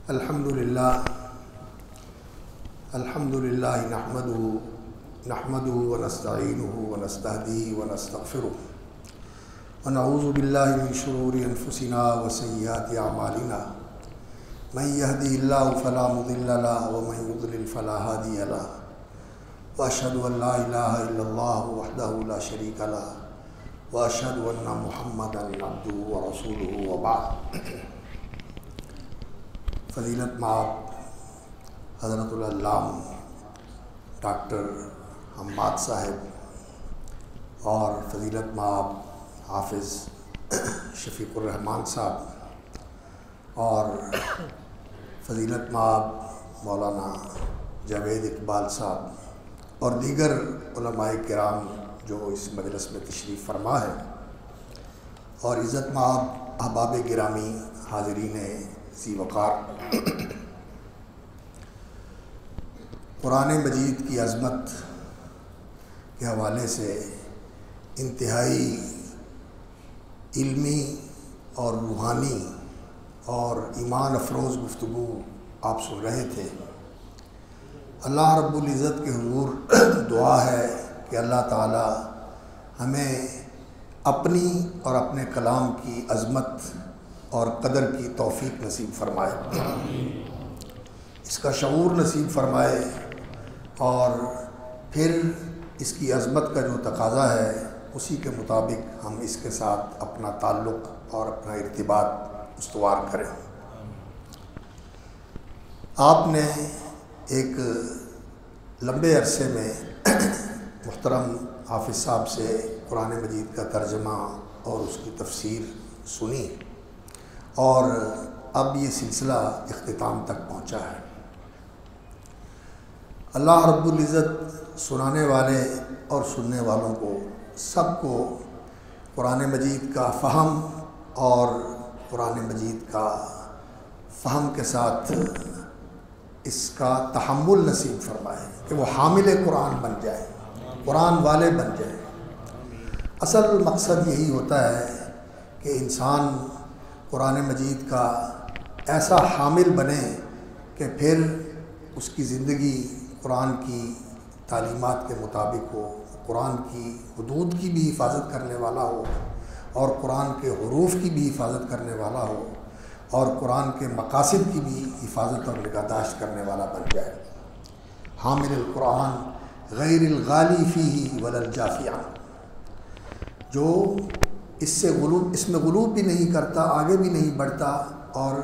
الحمدللہ نحمده ونستعینه ونستهدیه ونستغفره ونعوذ باللہ من شرور انفسنا وسیئات اعمالنا من يهده الله فلا مضل له ومن يضلل فلا هادي له واشهد ان لا اله الا الله وحده لا شريك له واشهد ان محمدا عبده ورسوله وبعد۔ فضیلت مآب حضرت العلامہ ڈاکٹر حماد صاحب اور فضیلت مآب حافظ شفیق الرحمان صاحب اور فضیلت مآب مولانا جاوید اقبال صاحب اور دیگر علماء کرام جو اس مجلس میں تشریف فرما ہے، اور عزت مآب احباب گرامی حاضرین ذی وقار، قرآن مجید کی عظمت کے حوالے سے انتہائی علمی اور روحانی اور ایمان افروز گفتگو آپ سن رہے تھے۔ اللہ رب العزت کے حضور دعا ہے کہ اللہ تعالی ہمیں اپنی اور اپنے کلام کی عظمت اور قدر کی توفیق نصیب فرمائے، اس کا شعور نصیب فرمائے، اور پھر اس کی عظمت کا جو تقاضا ہے اسی کے مطابق ہم اس کے ساتھ اپنا تعلق اور اپنا ارتباط استوار کریں۔ آپ نے ایک لمبے عرصے میں محترم حافظ صاحب سے قرآن مجید کا ترجمہ اور اس کی تفسیر سنی، اور اب یہ سلسلہ اختتام تک پہنچا ہے۔ اللہ رب العزت سنانے والے اور سننے والوں کو سب کو قرآن مجید کا فہم اور قرآن مجید کا فہم کے ساتھ اس کا تحمل نصیب فرمائے کہ وہ حامل قرآن بن جائے، قرآن والے بن جائے۔ اصل مقصد یہی ہوتا ہے کہ انسان قرآن مجید کا ایسا حامل بنے کہ پھر اس کی زندگی قرآن کی تعلیمات کے مطابق ہو، قرآن کی حدود کی بھی حفاظت کرنے والا ہو، اور قرآن کے حروف کی بھی حفاظت کرنے والا ہو، اور قرآن کے مقاصد کی بھی حفاظت اور نگہداشت کرنے والا بن جائے۔ حامل القرآن غیر الغالی فیہ ولا الجافی عنہ، جو اس میں غلو بھی نہیں کرتا، آگے بھی نہیں بڑھتا، اور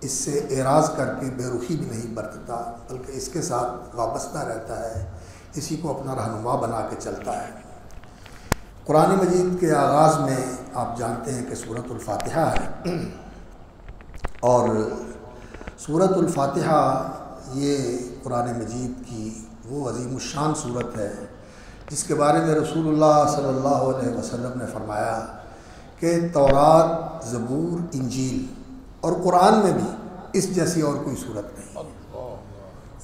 اس سے اعراض کر کے بے رخی بھی نہیں برتتا، بلکہ اس کے ساتھ وابستہ رہتا ہے، اسی کو اپنا رہنما بنا کے چلتا ہے۔ قرآن مجید کے آغاز میں آپ جانتے ہیں کہ سورۃ الفاتحہ ہے، اور سورۃ الفاتحہ یہ قرآن مجید کی وہ عظیم الشان صورت ہے جس کے بارے میں رسول اللہ صلی اللہ علیہ وسلم نے فرمایا کہ تورات، زبور، انجیل اور قرآن میں بھی اس جیسی اور کوئی صورت نہیں،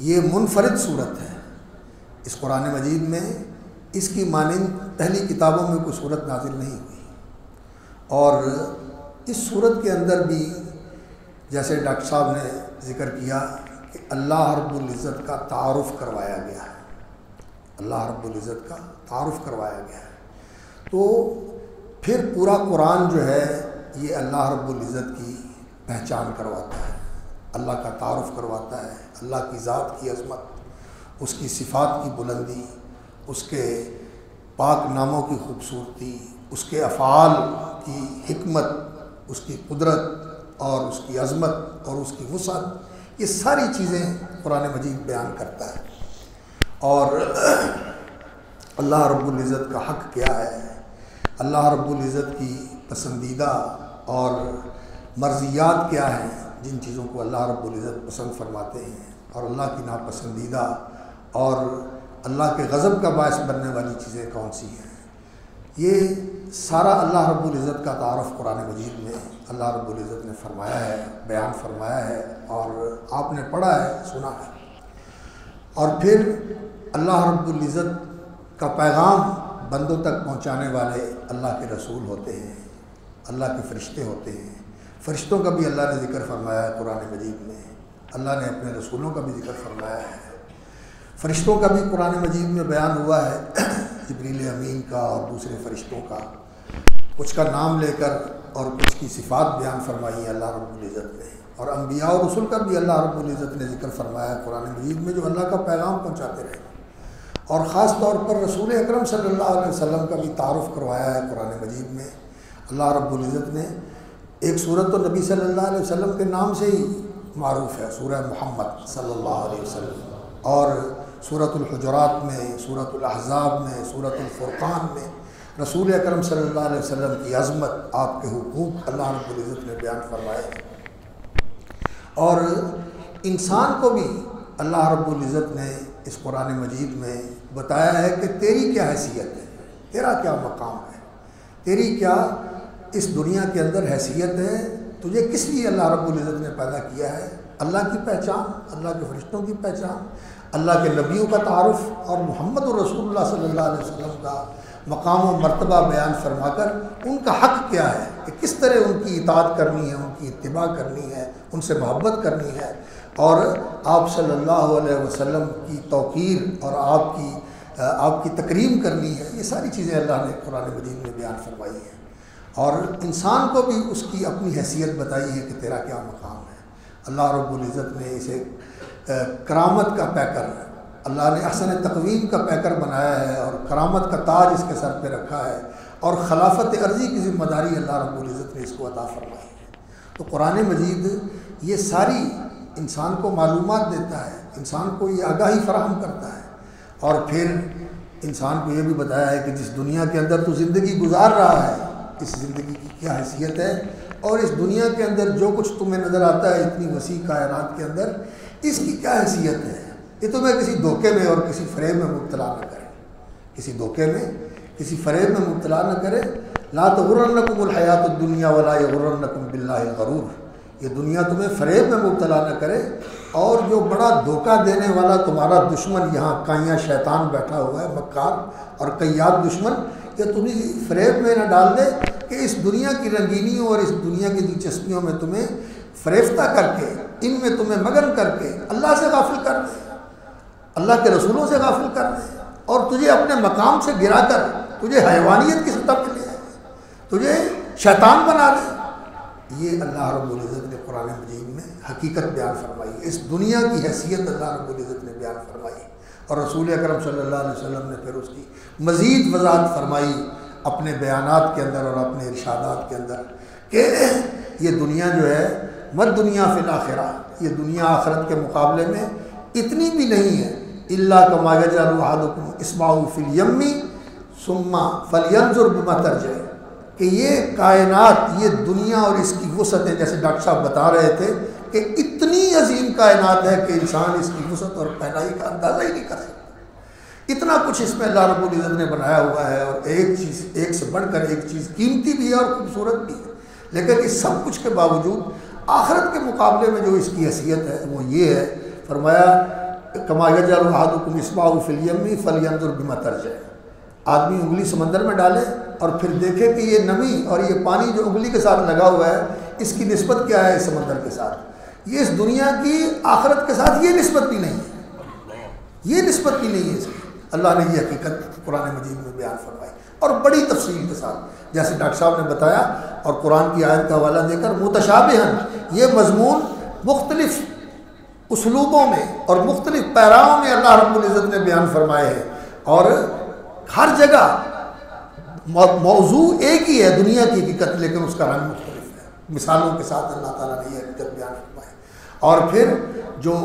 یہ منفرد صورت ہے۔ اس قرآن مجید میں اس کی مانند پہلی کتابوں میں کوئی صورت نازل نہیں ہوئی، اور اس صورت کے اندر بھی جیسے ڈاکٹر صاحب نے ذکر کیا کہ اللہ رب العزت کا تعارف کروایا گیا ہے، اللہ رب العزت کا تعارف کروایا گیا ہے۔ تو پھر پورا قرآن جو ہے یہ اللہ رب العزت کی پہچان کرواتا ہے، اللہ کا تعارف کرواتا ہے، اللہ کی ذات کی عظمت، اس کی صفات کی بلندی، اس کے پاک ناموں کی خوبصورتی، اس کے افعال کی حکمت، اس کی قدرت اور اس کی عظمت اور اس کی وسعت، یہ ساری چیزیں قرآن مجید بیان کرتا ہے۔ اور اللہ رب العزت کا حق کیا ہے، اللہ رب العزت کی پسندیدہ اور مرضیات کیا ہیں، جن چیزوں کو اللہ رب العزت پسند فرماتے ہیں، اور اللہ کی ناپسندیدہ اور اللہ کے غضب کا باعث بننے والی چیزیں کون سی ہیں، یہ سارا اللہ رب العزت کا تعارف قرآن مجید میں اللہ رب العزت نے فرمایا ہے، بیان فرمایا ہے، اور آپ نے پڑھا ہے، سنا ہے۔ اور پھر اللہ رب العزت کا پیغام بندوں تک پہنچانے والے اللہ کے رسول ہوتے ہیں، اللہ کے فرشتے ہوتے ہیں۔ فرشتوں کا بھی اللہ نے ذکر فرمایا ہے قرآن مجید میں، اللہ نے اپنے رسولوں کا بھی ذکر فرمایا ہے، فرشتوں کا بھی قرآن مجید میں بیان ہوا ہے، جبریل امین کا اور دوسرے فرشتوں کا، کچھ کا نام لے کر اور کچھ کی صفات بیان فرمائی ہے اللہ رب العزت نے، اور انبیاء اور رسول کا بھی اللہ رب العزت نے ذکر فرمایا ہے قرآن مجید میں، جو اللہ کا پیغام پہنچاتے رہے، اور خاص طور پر رسول اکرم صلی اللہ علیہ وسلم کا بھی تعارف کروایا ہے قرآن مجید میں۔ اللہ رب العزت نے ایک سورت تو نبی صلی اللہ علیہ وسلم کے نام سے ہی معروف ہے، سورہ محمد صلی اللہ علیہ وسلم، اور سورۃ الحجرات میں، سورۃ الاحزاب میں، سورۃ الفرقان میں رسول اکرم صلی اللہ علیہ وسلم کی عظمت، آپ کے حقوق اللہ رب العزت نے بیان فرمائے ہیں۔ اور انسان کو بھی اللہ رب العزت نے اس قرآن مجید میں بتایا ہے کہ تیری کیا حیثیت ہے، تیرا کیا مقام ہے، تیری کیا اس دنیا کے اندر حیثیت ہے، تجھے کس لیے اللہ رب العزت نے پیدا کیا ہے۔ اللہ کی پہچان، اللہ کے فرشتوں کی پہچان، اللہ کے نبیوں کا تعارف، اور محمد الرسول اللہ صلی اللہ علیہ وسلم کا مقام و مرتبہ بیان فرما کر ان کا حق کیا ہے کہ کس طرح ان کی اطاعت کرنی ہے، ان کی اتباع کرنی ہے، ان سے محبت کرنی ہے، اور آپ صلی اللہ علیہ وسلم کی توقیر اور آپ کی تکریم کرنی ہے۔ یہ ساری چیزیں اللہ نے قرآن مجید میں بیان فرمائی ہیں، اور انسان کو بھی اس کی اپنی حیثیت بتائی ہے کہ تیرا کیا مقام ہے۔ اللہ رب العزت نے اسے کرامت کا پیکر، اللہ نے احسن تقویم کا پیکر بنایا ہے، اور کرامت کا تاج اس کے سر پہ رکھا ہے، اور خلافت عرضی کی ذمہ داری اللہ رب العزت نے اس کو عطا فرمائی ہے۔ تو قرآن مجید یہ ساری انسان کو معلومات دیتا ہے، انسان کو یہ آگاہی فراہم کرتا ہے، اور پھر انسان کو یہ بھی بتایا ہے کہ جس دنیا کے اندر تو زندگی گزار رہا ہے، اس زندگی کی کیا حیثیت ہے، اور اس دنیا کے اندر جو کچھ تمہیں نظر آتا ہے اتنی وسیع کائنات کے اندر، اس کی کیا حیثیت ہے۔ یہ تمہیں کسی دھوکے میں اور کسی فریب میں مبتلا نہ کرے، کسی دھوکے میں، کسی فریب میں مبتلا نہ کرے۔ لا تغرنکم الحیات الدنیا ولا یغرنکم باللہ الغرور، یہ دنیا تمہیں فریب میں مبتلا نہ کرے، اور جو بڑا دھوکہ دینے والا تمہارا دشمن یہاں کائیاں شیطان بیٹھا ہوا ہے، مکار اور قیاد دشمن، یہ تمہیں فریب میں نہ ڈال دے کہ اس دنیا کی رنگینیوں اور اس دنیا کی دلچسپیوں میں تمہیں فریفتہ کر کے، ان میں تمہیں مگن کر کے اللہ سے غافل کر دے، اللہ کے رسولوں سے غافل کر دے، اور تجھے اپنے مقام سے گرا کر تجھے حیوانیت کی سطح پہ لے آئے، تجھے شیطان بنا دے۔ یہ اللہ رب العزت نے قرآن مجید میں حقیقت بیان فرمائی ہے، اس دنیا کی حیثیت اللہ رب العزت نے بیان فرمائی، اور رسول اکرم صلی اللہ علیہ وسلم نے پھر اس کی مزید وضاحت فرمائی اپنے بیانات کے اندر اور اپنے ارشادات کے اندر کہ یہ دنیا جو ہے مد دنیا فی الآخرہ، یہ دنیا آخرت کے مقابلے میں اتنی بھی نہیں ہے، الا کما یجعل احدکم اصبعہ فی الیم ثم فلینظر بما ترجع، کہ یہ کائنات، یہ دنیا اور اس کی وسعتیں، جیسے ڈاکٹر صاحب بتا رہے تھے کہ اتنی عظیم کائنات ہے کہ انسان اس کی وسعت اور پہنائی کا اندازہ ہی نہیں کر سکتا، اتنا کچھ اس میں اللہ رب العزت نے بنایا ہوا ہے، اور ایک چیز ایک سے بڑھ کر ایک چیز قیمتی بھی ہے اور خوبصورت بھی ہے، لیکن اس سب کچھ کے باوجود آخرت کے مقابلے میں جو اس کی حیثیت ہے وہ یہ ہے، فرمایا کما یجعل احدکم اصبعہ فی الیم فلینظر بما ترجع، آدمی انگلی سمندر میں ڈالے اور پھر دیکھے کہ یہ نمی اور یہ پانی جو انگلی کے ساتھ لگا ہوا ہے اس کی نسبت کیا ہے اس سمندر کے ساتھ، یہ اس دنیا کی آخرت کے ساتھ یہ نسبت بھی نہیں ہے، یہ نسبت بھی نہیں ہے اس کی۔ اللہ نے یہ حقیقت قرآن مجید میں بیان فرمائی، اور بڑی تفصیل کے ساتھ، جیسے ڈاکٹر صاحب نے بتایا، اور قرآن کی آیت کا حوالہ دے کر متشابہاً یہ مضمون مختلف اسلوبوں میں اور مختلف پیراؤں میں اللہ رب العزت نے بیان فرمائے ہیں، اور ہر جگہ موضوع ایک ہی ہے، دنیا کی حقیقت، لیکن اس کا رنگ مختلف ہے، مثالوں کے ساتھ اللہ تعالیٰ نے یہ حقیقت بیان فرمائی۔ اور پھر جو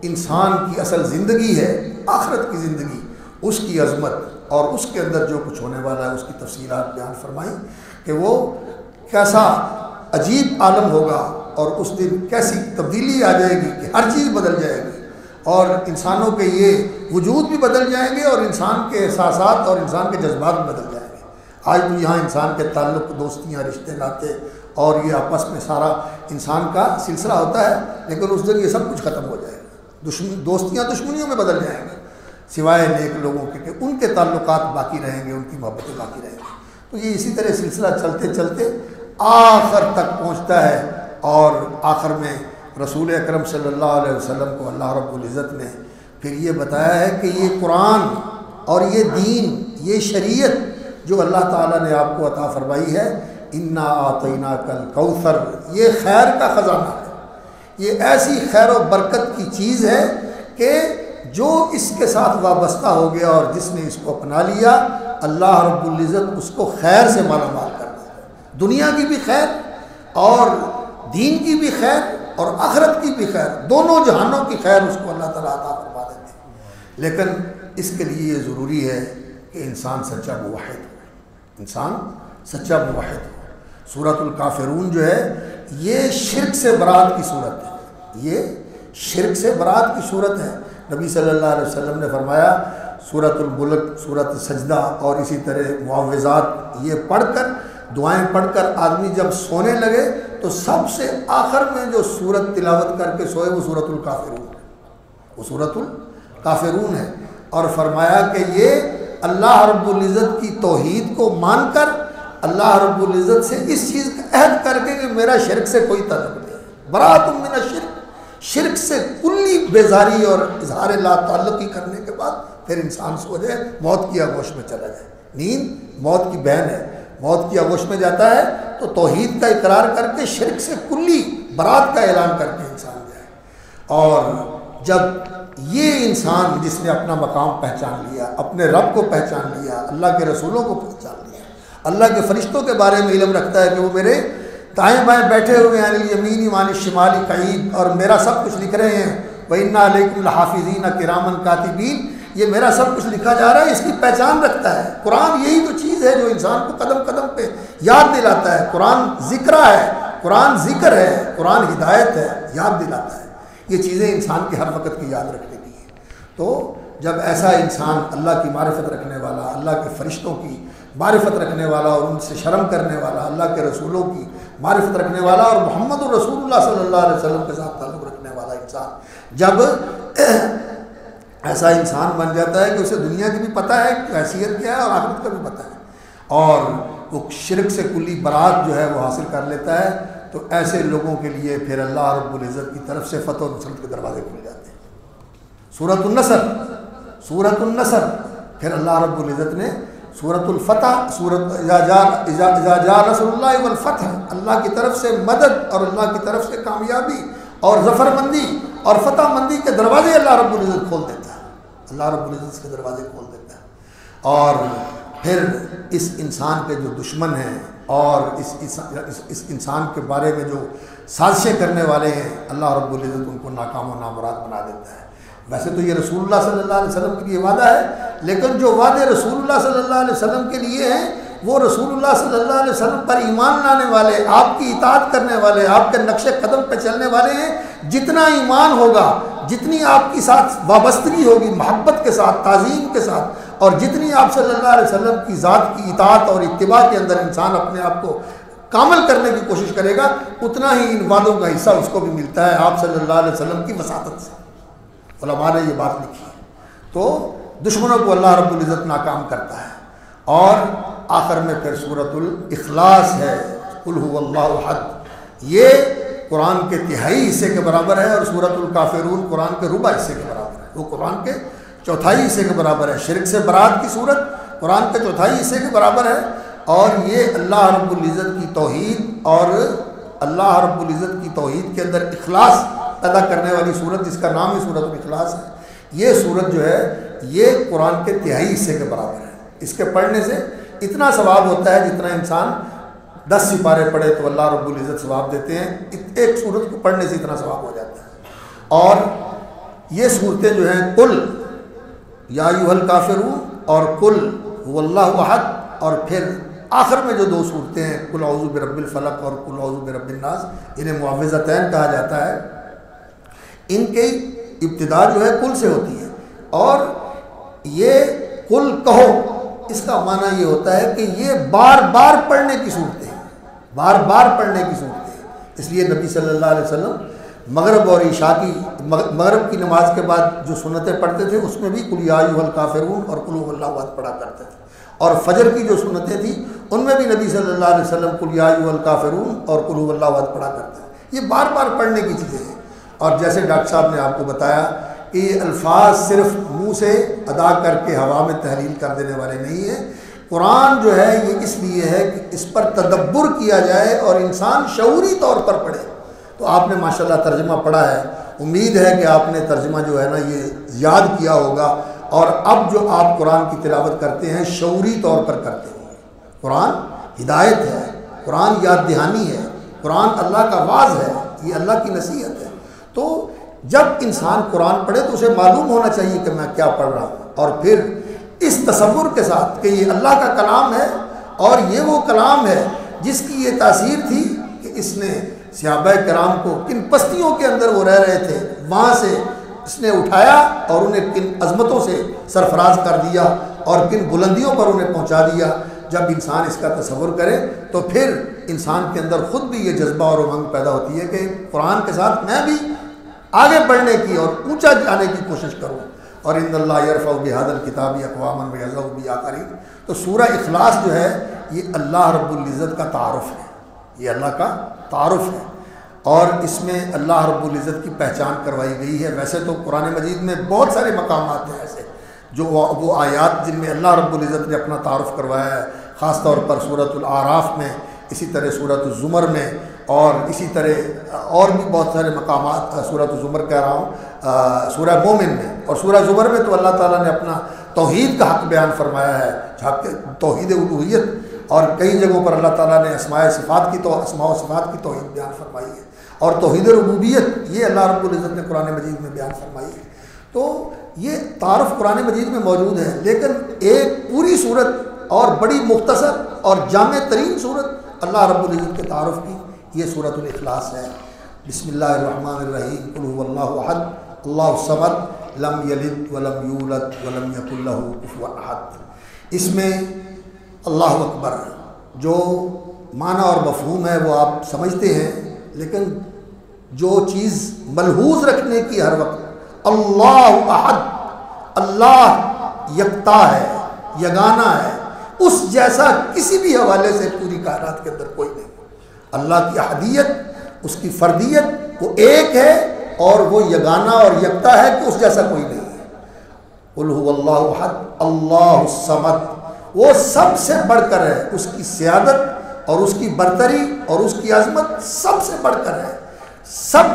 انسان کی اصل زندگی ہے، آخرت کی زندگی، اس کی عظمت اور اس کے اندر جو کچھ ہونے والا ہے اس کی تفصیلات بیان فرمائیں کہ وہ کیسا عجیب عالم ہوگا، اور اس دن کیسی تبدیلی آ جائے گی کہ ہر چیز بدل جائے گی، اور انسانوں کے یہ وجود بھی بدل جائیں گے، اور انسان کے احساسات اور انسان کے جذبات بھی بدل جائیں گے۔ آج تو یہاں انسان کے تعلق، دوستیاں، رشتے ناتے اور یہ آپس میں سارا انسان کا سلسلہ ہوتا ہے، لیکن اس دن یہ سب کچھ ختم ہو جائے گا، دوستیاں دشمنیوں میں بدل جائیں گی، سوائے نیک لوگوں کے کہ ان کے تعلقات باقی رہیں گے، ان کی محبتیں باقی رہیں گی۔ تو یہ اسی طرح سلسلہ چلتے چلتے آخر تک پہنچتا ہے، اور آخر میں رسول اکرم صلی اللہ علیہ وسلم کو اللہ رب العزت نے پھر یہ بتایا ہے کہ یہ قرآن اور یہ دین، یہ شریعت جو اللہ تعالیٰ نے آپ کو عطا فرمائی ہے، انا اعطیناک الکوثر، یہ خیر کا خزانہ ہے، یہ ایسی خیر و برکت کی چیز ہے کہ جو اس کے ساتھ وابستہ ہو گیا اور جس نے اس کو اپنا لیا، اللہ رب العزت اس کو خیر سے مالا مال کر دیتا ہے، دنیا کی بھی خیر اور دین کی بھی خیر اور آخرت کی بھی خیر، دونوں جہانوں کی خیر اس کو اللہ تعالیٰ عطا فرما دیتے ہیں۔ لیکن اس کے لیے یہ ضروری ہے کہ انسان سچا موحد ہو، انسان سچا موحد ہو۔ سورۃ الکافرون جو ہے یہ شرک سے برات کی صورت ہے، یہ شرک سے برات کی صورت ہے۔ نبی صلی اللہ علیہ وسلم نے فرمایا سورۃ الملک، سورۃ سجدہ اور اسی طرح معوذات یہ پڑھ کر، دعائیں پڑھ کر آدمی جب سونے لگے تو سب سے آخر میں جو سورت تلاوت کر کے سوئے وہ سورۃ الکافرون ہے، وہ سورۃ الکافرون ہے۔ اور فرمایا کہ یہ اللہ رب العزت کی توحید کو مان کر، اللہ رب العزت سے اس چیز کا عہد کر کے کہ میرا شرک سے کوئی تعلق نہیں، براۃ من الشرک، شرک سے کلی بیزاری اور اظہار لا تعلقی کرنے کے بعد پھر انسان سو جائے، موت کی آغوش میں چلا جائے۔ نیند موت کی بہن ہے، موت کی آغوش میں جاتا ہے تو توحید کا اقرار کر کے شرک سے کلی برات کا اعلان کر کے انسان جائے۔ اور جب یہ انسان جس نے اپنا مقام پہچان لیا، اپنے رب کو پہچان لیا، اللہ کے رسولوں کو پہچان لیا، اللہ کے فرشتوں کے بارے میں علم رکھتا ہے کہ وہ میرے دائیں بائیں بیٹھے ہوئے ہیں، الیمین وعن الشمال قعید، اور میرا سب کچھ لکھ رہے ہیں، وَإِنَّا عَلَيْكُمْ لَحَافِظِينَ كِرَامًا كَاتِبِينَ، یہ میرا سب کچھ لکھا جا رہا ہے، اس کی پہچان رکھتا ہے۔ قرآن یہی تو چیز ہے جو انسان کو قدم قدم پہ یاد دلاتا ہے۔ قرآن ذکرہ ہے، قرآن ذکر ہے، قرآن ہدایت ہے، یاد دلاتا ہے۔ یہ چیزیں انسان کے ہر وقت کی یاد رکھنے کی ہیں۔ تو جب ایسا انسان اللہ کی معرفت رکھنے والا، اللہ کے فرشتوں کی معرفت رکھنے والا اور ان سے شرم کرنے والا، اللہ کے رسولوں کی معرفت رکھنے والا اور محمد الرسول اللہ صلی اللہ علیہ وسلم کے ساتھ تعلق رکھنے والا انسان جب ایسا انسان بن جاتا ہے کہ اسے دنیا کی بھی پتہ ہے حیثیت کیا ہے اور آخرت کا بھی پتہ ہے، اور وہ شرک سے کلی برات جو ہے وہ حاصل کر لیتا ہے، تو ایسے لوگوں کے لیے پھر اللہ رب العزت کی طرف سے فتح و نصرت کے دروازے کھل جاتے ہیں۔ سورۃ النصر، سورۃ النصر، پھر اللہ رب العزت نے سورۃ الفتح، سورۃ اذا جاء نصر اللہ والفتح، اللہ کی طرف سے مدد اور اللہ کی طرف سے کامیابی اور ظفر مندی اور فتح مندی کے دروازے اللہ رب العزت کھول دیتا ہے، اللہ رب العزت کے دروازے کھول دیتا ہے۔ اور پھر اس انسان کے جو دشمن ہیں اور اس انسان کے بارے میں جو سازشیں کرنے والے ہیں، اللہ رب العزت ان کو ناکام و نامراد بنا دیتا ہے۔ ویسے تو یہ رسول اللہ صلی اللہ علیہ وسلم کے لیے وعدہ ہے، لیکن جو وعدے رسول اللہ صلی اللہ علیہ وسلم کے لیے ہیں وہ رسول اللہ صلی اللہ علیہ وسلم پر ایمان لانے والے، آپ کی اطاعت کرنے والے، آپ کے نقش قدم پہ چلنے والے ہیں۔ جتنا ایمان ہوگا، جتنی آپ کی ساتھ وابستگی ہوگی محبت کے ساتھ، تعظیم کے ساتھ، اور جتنی آپ صلی اللہ علیہ وسلم کی ذات کی اطاعت اور اتباع کے اندر انسان اپنے آپ کو کامل کرنے کی کوشش کرے گا، اتنا ہی ان وعدوں کا حصہ اس کو بھی ملتا ہے آپ صلی اللہ علیہ وسلم کی وساطت سے۔ علماء نے یہ بات لکھی ہے۔ تو دشمنوں کو اللہ رب العزت ناکام کرتا ہے، اور آخر میں پھر سورۃ الاخلاص ہے، قل هو اللہ احد، یہ قرآن کے تہائی حصے کے برابر ہے، اور سورۃ الکافرون قرآن کے ربع حصے کے برابر ہے، وہ قرآن کے چوتھائی حصے کے برابر ہے۔ شرک سے برات کی صورت قرآن کے چوتھائی حصے کے برابر ہے، اور یہ اللہ رب العزت کی توحید اور اللہ رب العزت کی توحید کے اندر اخلاص پیدا کرنے والی صورت، جس کا نام ہی سورۃ الاخلاص ہے۔ یہ صورت جو ہے یہ قرآن کے تہائی حصے کے برابر ہے۔ اس کے پڑھنے سے اتنا ثواب ہوتا ہے جتنا انسان 10 سپارے پڑھے تو اللہ رب العزت ثواب دیتے ہیں، ایک صورت کو پڑھنے سے اتنا ثواب ہو جاتا ہے۔ اور یہ صورتیں جو ہیں قل یا ایھا الکافرون اور قل هو اللہ احد، اور پھر آخر میں جو 2 صورتیں ہیں قل اعوذ برب الفلق اور قل اعوذ برب الناس، انہیں معوذتین کہا جاتا ہے۔ ان کی ابتدا جو ہے قل سے ہوتی ہے، اور یہ قل کہو، اس کا معنی یہ ہوتا ہے کہ یہ بار بار پڑھنے کی صورتیں ہیں، بار بار پڑھنے کی صورتیں ہیں۔ اس لیے نبی صلی اللہ علیہ وسلم مغرب اور عشاء کی، مغرب کی نماز کے بعد جو سنتیں پڑھتے تھے اس میں بھی قل یا ایھا الکافرون اور قل هو اللہ احد پڑھا کرتے تھے، اور فجر کی جو سنتیں تھیں ان میں بھی نبی صلی اللہ علیہ وسلم قل یا ایھا الکافرون اور قل هو اللہ احد پڑھا کرتے تھے۔ یہ بار بار پڑھنے کی چیزیں ہیں۔ اور جیسے ڈاکٹر صاحب نے آپ کو بتایا کہ یہ الفاظ صرف منہ سے ادا کر کے ہوا میں تحلیل کر دینے والے نہیں ہیں. قرآن جو ہے یہ اس لیے ہے کہ اس پر تدبر کیا جائے اور انسان شعوری طور پر پڑھے. تو آپ نے ماشاءاللہ ترجمہ پڑھا ہے، امید ہے کہ آپ نے ترجمہ جو ہے نا یہ یاد کیا ہوگا، اور اب جو آپ قرآن کی تلاوت کرتے ہیں شعوری طور پر کرتے ہیں. قرآن ہدایت ہے، قرآن یاد دہانی ہے، قرآن اللہ کا واعظ ہے، یہ اللہ کی نصیحت ہے. تو جب انسان قرآن پڑھے تو اسے معلوم ہونا چاہیے کہ میں کیا پڑھ رہا ہوں، اور پھر اس تصور کے ساتھ کہ یہ اللہ کا کلام ہے اور یہ وہ کلام ہے جس کی یہ تاثیر تھی کہ اس نے صحابہ کرام کو کن پستیوں کے اندر وہ رہ رہے تھے وہاں سے اس نے اٹھایا اور انہیں کن عظمتوں سے سرفراز کر دیا اور کن بلندیوں پر انہیں پہنچا دیا. جب انسان اس کا تصور کرے تو پھر انسان کے اندر خود بھی یہ جذبہ اور امنگ پیدا ہوتی ہے کہ قرآن کے ساتھ میں بھی آگے بڑھنے کی اور اونچا جانے کی کوشش کروں. اور ان اللہ یرفع بہذا الکتاب اقواما ویضع به آخرین. تو سورہ اخلاص جو ہے یہ اللہ رب العزت کا تعارف ہے، یہ اللہ کا تعارف ہے، اور اس میں اللہ رب العزت کی پہچان کروائی گئی ہے. ویسے تو قرآن مجید میں بہت سارے مقامات ہیں ایسے جو وہ آیات جن میں اللہ رب العزت نے اپنا تعارف کروایا ہے، خاص طور پر سورۃ الاعراف میں، اسی طرح سورۃ الزمر میں، اور اسی طرح اور بھی بہت سارے مقامات. سورۃ الزمر کہہ رہا ہوں، سورہ مومن میں اور سورہ زمر میں تو اللہ تعالیٰ نے اپنا توحید کا حق بیان فرمایا ہے، توحید الوہیت. اور کئی جگہوں پر اللہ تعالیٰ نے اسماء و صفات کی توحید بیان فرمائی ہے، اور توحید ربوبیت یہ اللہ رب العزت نے قرآن مجید میں بیان فرمائی ہے. تو یہ تعارف قرآن مجید میں موجود ہے، لیکن ایک پوری صورت اور بڑی مختصر اور جامع ترین صورت اللہ رب العزت کے تعارف کی یہ سورۃ الاخلاص ہے. بسم اللہ الرحمن الرحیم. قل هو اللہ احد اللہ الصمد لم یلد ولم یولد ولم یکن لہ کفوا احد. اس میں اللہ اکبر جو معنی اور مفہوم ہے وہ آپ سمجھتے ہیں، لیکن جو چیز ملحوظ رکھنے کی ہر وقت، اللہ احد، اللہ یکتا ہے، یگانہ ہے، اس جیسا کسی بھی حوالے سے پوری کائنات کے اندر کوئی نہیں. اللہ کی احدیت، اس کی فردیت، وہ ایک ہے اور وہ یگانہ اور یکتا ہے کہ اس جیسا کوئی نہیں ہے. قل هو اللہ احد اللہ الصمد، وہ سب سے بڑھ کر ہے، اس کی سیادت اور اس کی برتری اور اس کی عظمت سب سے بڑھ کر ہے. سب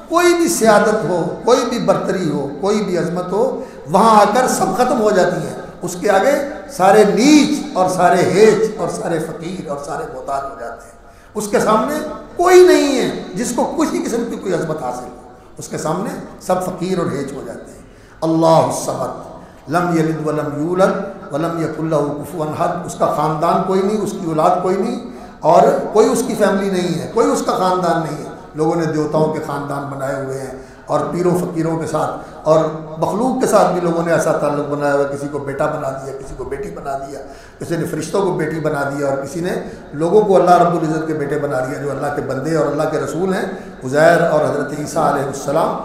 کوئی بھی سیادت ہو، کوئی بھی برتری ہو، کوئی بھی عظمت ہو، وہاں آ کر سب ختم ہو جاتی ہیں. اس کے آگے سارے نیچ اور سارے ہیچ اور سارے فقیر اور سارے محتاج ہو جاتے ہیں. اس کے سامنے کوئی نہیں ہے جس کو کسی قسم کی کوئی عظمت حاصل ہو، اس کے سامنے سب فقیر اور ہیچ ہو جاتے ہیں. اللہ الصمد لم یلد ولم یولد ولم یکن لہ کفوا احد. اس کا خاندان کوئی نہیں، اس کی اولاد کوئی نہیں، اور کوئی اس کی فیملی نہیں ہے، کوئی اس کا خاندان نہیں ہے. لوگوں نے دیوتاؤں کے خاندان بنائے ہوئے ہیں، اور پیروں فقیروں کے ساتھ اور مخلوق کے ساتھ بھی لوگوں نے ایسا تعلق بنایا ہوا، کسی کو بیٹا بنا دیا، کسی کو بیٹی بنا دیا، کسی نے فرشتوں کو بیٹی بنا دیا، اور کسی نے لوگوں کو اللہ رب العزت کے بیٹے بنا دیا جو اللہ کے بندے اور اللہ کے رسول ہیں، عزیر اور حضرت عیسیٰ علیہ السلام.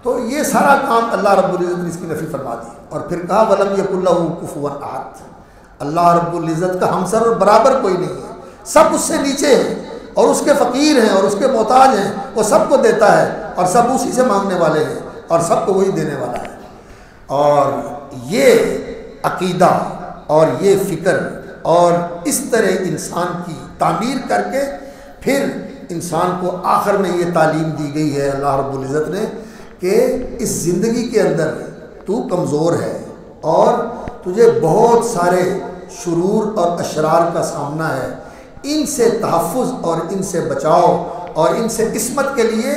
تو یہ سارا کام اللہ رب العزت نے اس کی نفی فرما دی، اور پھر کہا ولم یکن لہ کفوا احد. اللہ رب العزت کا ہمسر اور برابر کوئی نہیں ہے، سب اس سے نیچے ہیں اور اس کے فقیر ہیں اور اس کے محتاج ہیں. وہ سب کو دیتا ہے اور سب اسی سے مانگنے والے ہیں اور سب کو وہی دینے والا ہے. اور یہ عقیدہ اور یہ فکر اور اس طرح انسان کی تعمیر کر کے پھر انسان کو آخر میں یہ تعلیم دی گئی ہے اللہ رب العزت نے کہ اس زندگی کے اندر تو کمزور ہے اور تجھے بہت سارے شرور اور اشرار کا سامنا ہے. ان سے تحفظ اور ان سے بچاؤ اور ان سے عصمت کے لیے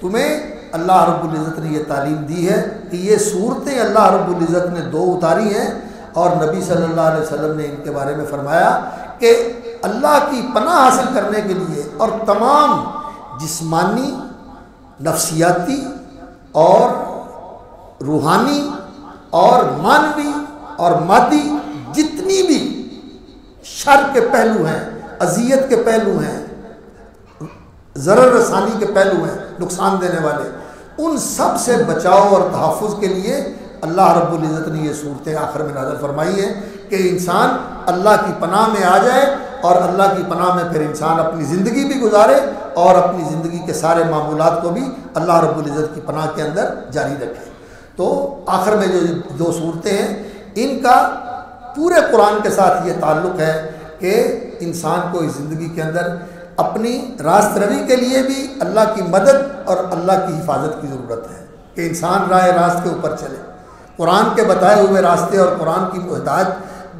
تمہیں اللہ رب العزت نے یہ تعلیم دی ہے کہ یہ صورتیں اللہ رب العزت نے 2 اتاری ہیں، اور نبی صلی اللہ علیہ وسلم نے ان کے بارے میں فرمایا کہ اللہ کی پناہ حاصل کرنے کے لیے اور تمام جسمانی، نفسیاتی اور روحانی اور معنوی اور مادی جتنی بھی شر کے پہلو ہیں، اذیت کے پہلو ہیں، ضرر رسانی کے پہلو ہیں، نقصان دینے والے، ان سب سے بچاؤ اور تحفظ کے لیے اللہ رب العزت نے یہ صورتیں آخر میں نازل فرمائی ہیں کہ انسان اللہ کی پناہ میں آ جائے اور اللہ کی پناہ میں پھر انسان اپنی زندگی بھی گزارے اور اپنی زندگی کے سارے معمولات کو بھی اللہ رب العزت کی پناہ کے اندر جاری رکھے۔ تو آخر میں جو دو صورتیں ہیں ان کا پورے قرآن کے ساتھ یہ تعلق ہے کہ انسان کو اس زندگی کے اندر اپنی راست روی کے لیے بھی اللہ کی مدد اور اللہ کی حفاظت کی ضرورت ہے کہ انسان راہ راست کے اوپر چلے، قرآن کے بتائے ہوئے راستے اور قرآن کی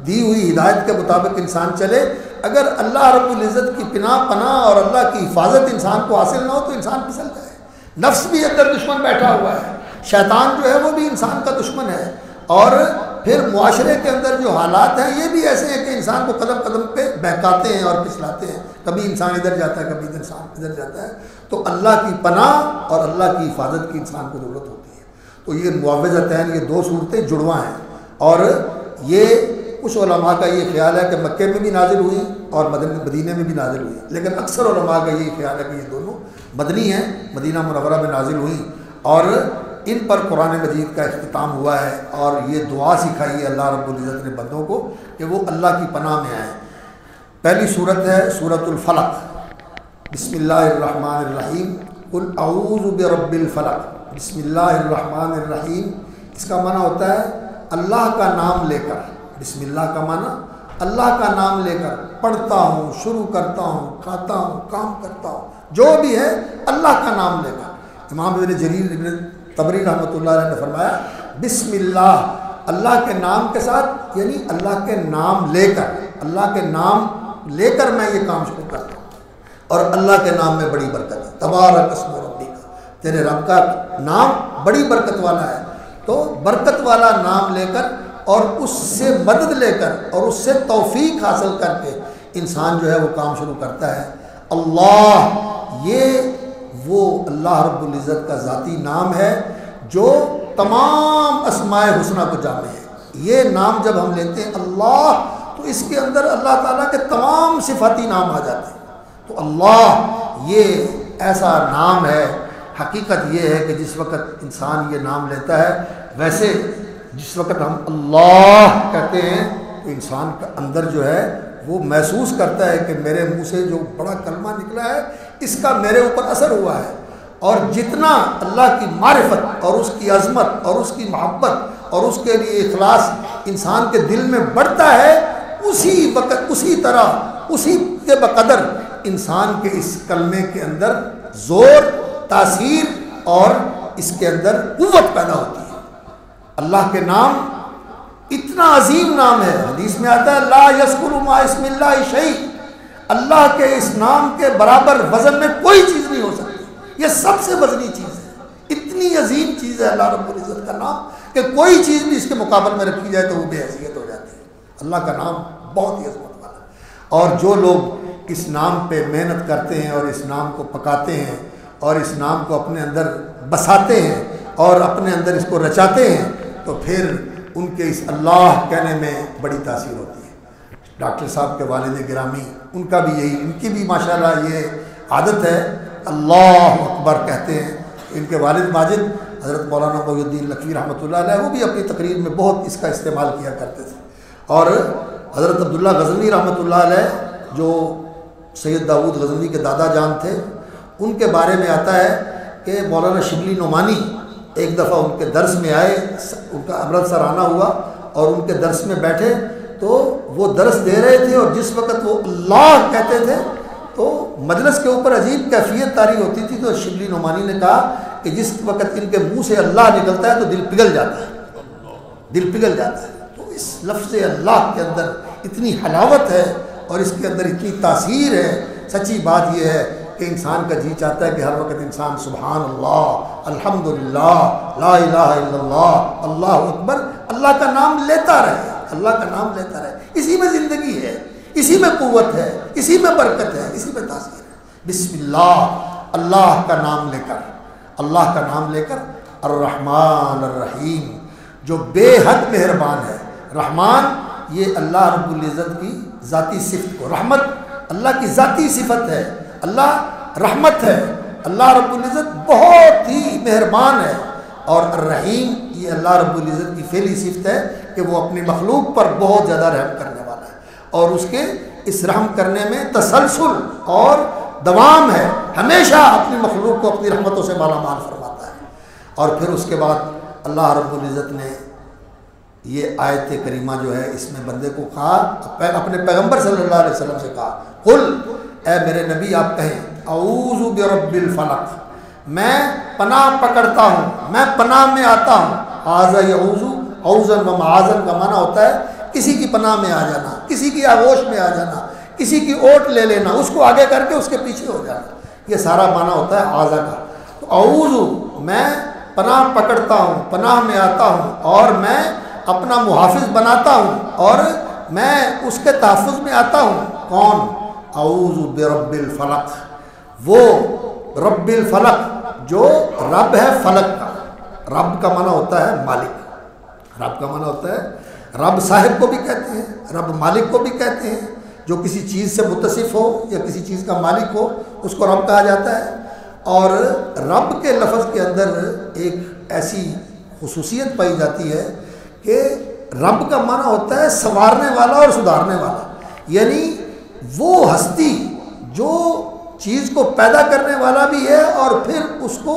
دی ہوئی ہدایت کے مطابق انسان چلے۔ اگر اللہ رب العزت کی پناہ اور اللہ کی حفاظت انسان کو حاصل نہ ہو تو انسان پھسل جائے۔ نفس بھی اندر دشمن بیٹھا ہوا ہے، شیطان جو ہے وہ بھی انسان کا دشمن ہے، اور پھر معاشرے کے اندر جو حالات ہیں یہ بھی ایسے ہیں کہ انسان کو قدم قدم پہ بہکاتے ہیں اور پھسلاتے ہیں، کبھی انسان ادھر جاتا ہے کبھی انسان ادھر جاتا ہے۔ تو اللہ کی پناہ اور اللہ کی حفاظت کی انسان کو ضرورت ہوتی ہے۔ تو یہ معوذتین، یہ دو صورتیں جڑواں ہیں، اور یہ کچھ علماء کا یہ خیال ہے کہ مکے میں بھی نازل ہوئی اور مدینہ میں بھی نازل ہوئی، لیکن اکثر علماء کا یہ خیال ہے کہ یہ دونوں مدنی ہیں، مدینہ منورہ میں نازل ہوئی، اور ان پر قرآن مجید کا اختتام ہوا ہے، اور یہ دعا سکھائی ہے اللہ رب العزت نے بندوں کو کہ وہ اللہ کی پناہ میں آئیں۔ پہلی صورت ہے سورۃ الفلق، بسم اللہ الرحمن الرحیم، قل اعوذ برب الفلق، بسم اللہ الرحمن الرحیم۔ اس کا معنی ہوتا ہے اللہ کا نام لے کر، بسم اللہ کا معنی اللہ کا نام لے کر پڑھتا ہوں، شروع کرتا ہوں، کھاتا ہوں، کام کرتا ہوں، جو بھی ہے اللہ کا نام لے کر۔ امام ابن جریر ابن طبری رحمۃ اللہ علیہ نے فرمایا بسم اللہ، اللہ کے نام کے ساتھ، یعنی اللہ کے نام لے کر، اللہ کے نام لے کر میں یہ کام شروع کرتا ہوں، اور اللہ کے نام میں بڑی برکت ہے۔ تبارک اسم ربک، تیرے رب کا نام بڑی برکت والا ہے۔ تو برکت والا نام لے کر اور اس سے مدد لے کر اور اس سے توفیق حاصل کر کے انسان جو ہے وہ کام شروع کرتا ہے۔ اللہ، یہ وہ اللہ رب العزت کا ذاتی نام ہے جو تمام اسماء حسنہ کو جامع ہے۔ یہ نام جب ہم لیتے ہیں اللہ، تو اس کے اندر اللہ تعالیٰ کے تمام صفاتی نام آ جاتے ہیں۔ تو اللہ یہ ایسا نام ہے، حقیقت یہ ہے کہ جس وقت انسان یہ نام لیتا ہے، ویسے جس وقت ہم اللہ کہتے ہیں تو انسان کا اندر جو ہے وہ محسوس کرتا ہے کہ میرے منہ سے جو بڑا کلمہ نکلا ہے اس کا میرے اوپر اثر ہوا ہے، اور جتنا اللہ کی معرفت اور اس کی عظمت اور اس کی محبت اور اس کے لیے اخلاص انسان کے دل میں بڑھتا ہے، اسی وقت اسی طرح اسی کے بقدر انسان کے اس کلمے کے اندر زور، تاثیر اور اس کے اندر قوت پیدا ہوتی ہے۔ اللہ کے نام اتنا عظیم نام ہے، حدیث میں آتا ہے لا یذکر مع اسم اللہ شیء، اللہ کے اس نام کے برابر وزن میں کوئی چیز نہیں ہو سکتی، یہ سب سے وزنی چیز ہے، اتنی عظیم چیز ہے اللہ رب العزت کا نام کہ کوئی چیز بھی اس کے مقابل میں رکھی جائے تو وہ بے حیثیت ہو جاتی ہے۔ اللہ کا نام بہت ہی عظمت والا ہے، اور جو لوگ اس نام پہ محنت کرتے ہیں اور اس نام کو پکاتے ہیں اور اس نام کو اپنے اندر بساتے ہیں اور اپنے اندر اس کو رچاتے ہیں، تو پھر ان کے اس اللہ کہنے میں بڑی تاثیر ہوتی ہے۔ ڈاکٹر صاحب کے والد گرامی، ان کا بھی یہی، ان کی بھی ماشاءاللہ یہ عادت ہے، اللہ اکبر کہتے ہیں۔ ان کے والد ماجد حضرت مولانا محی الدین لکھوی رحمۃ اللہ علیہ، وہ بھی اپنی تقریر میں بہت اس کا استعمال کیا کرتے تھے۔ اور حضرت عبداللہ غزنوی رحمۃ اللہ علیہ جو سید داؤد غزنوی کے دادا جان تھے، ان کے بارے میں آتا ہے کہ مولانا شبلی نعمانی ایک دفعہ ان کے درس میں آئے، ان کا امرتسر آنا ہوا اور ان کے درس میں بیٹھے تو وہ درس دے رہے تھے، اور جس وقت وہ اللہ کہتے تھے تو مجلس کے اوپر عجیب کیفیت طاری ہوتی تھی۔ تو شبلی نعمانی نے کہا کہ جس وقت ان کے منہ سے اللہ نکلتا ہے تو دل پگھل جاتا ہے، دل پگھل جاتا ہے۔ تو اس لفظ اللہ کے اندر اتنی حلاوت ہے اور اس کے اندر اتنی تاثیر ہے۔ سچی بات یہ ہے کہ انسان کا جی چاہتا ہے کہ ہر وقت انسان سبحان اللہ، الحمدللہ، لا الہ الا اللہ، اللہ اکبر، اللہ کا نام لیتا رہے، اللہ کا نام لیتا رہے۔ اسی میں زندگی ہے، اسی میں قوت ہے، اسی میں برکت ہے، اسی میں تاثیر ہے۔ بسم اللہ، اللہ کا نام لے کر، اللہ کا نام لے کر، الرحمن الرحیم، جو بے حد مہربان ہے۔ رحمان یہ اللہ رب العزت کی ذاتی صفت کو، رحمت اللہ کی ذاتی صفت ہے، اللہ رحمت ہے، اللہ رب العزت بہت ہی مہربان ہے، اور الرحیم یہ اللہ رب العزت کی فعلی صفت ہے کہ وہ اپنی مخلوق پر بہت زیادہ رحم کرنے والا ہے، اور اس کے اس رحم کرنے میں تسلسل اور دوام ہے، ہمیشہ اپنی مخلوق کو اپنی رحمتوں سے مالا مال فرماتا ہے۔ اور پھر اس کے بعد اللہ رب العزت نے یہ آیت کریمہ جو ہے اس میں بندے کو کہا، اپنے پیغمبر صلی اللہ علیہ وسلم سے کہا، قل، اے میرے نبی آپ کہیں، اعوذ برب الفلق، میں پناہ پکڑتا ہوں، میں پناہ میں آتا ہوں۔ آذا یعوذ، عوذن و معاذن کا معنی ہوتا ہے کسی کی پناہ میں آ جانا، کسی کی آغوش میں آ جانا، کسی کی اوٹ لے لینا، اس کو آگے کر کے اس کے پیچھے ہو جانا، یہ سارا معنی ہوتا ہے آذا کا۔ تو اعوذ، میں پناہ پکڑتا ہوں، پناہ میں آتا ہوں، اور میں اپنا محافظ بناتا ہوں، اور میں اس کے تحفظ میں آتا ہوں۔ کون؟ اعوذ برب الفلق، وہ رب الفلق جو رب ہے فلک کا۔ رب کا معنی ہوتا ہے مالک، رب کا معنی ہوتا ہے رب صاحب کو بھی کہتے ہیں، رب مالک کو بھی کہتے ہیں، جو کسی چیز سے متصف ہو یا کسی چیز کا مالک ہو اس کو رب کہا جاتا ہے۔ اور رب کے لفظ کے اندر ایک ایسی خصوصیت پائی جاتی ہے کہ رب کا معنی ہوتا ہے سنوارنے والا اور سدھارنے والا، یعنی وہ ہستی جو چیز کو پیدا کرنے والا بھی ہے اور پھر اس کو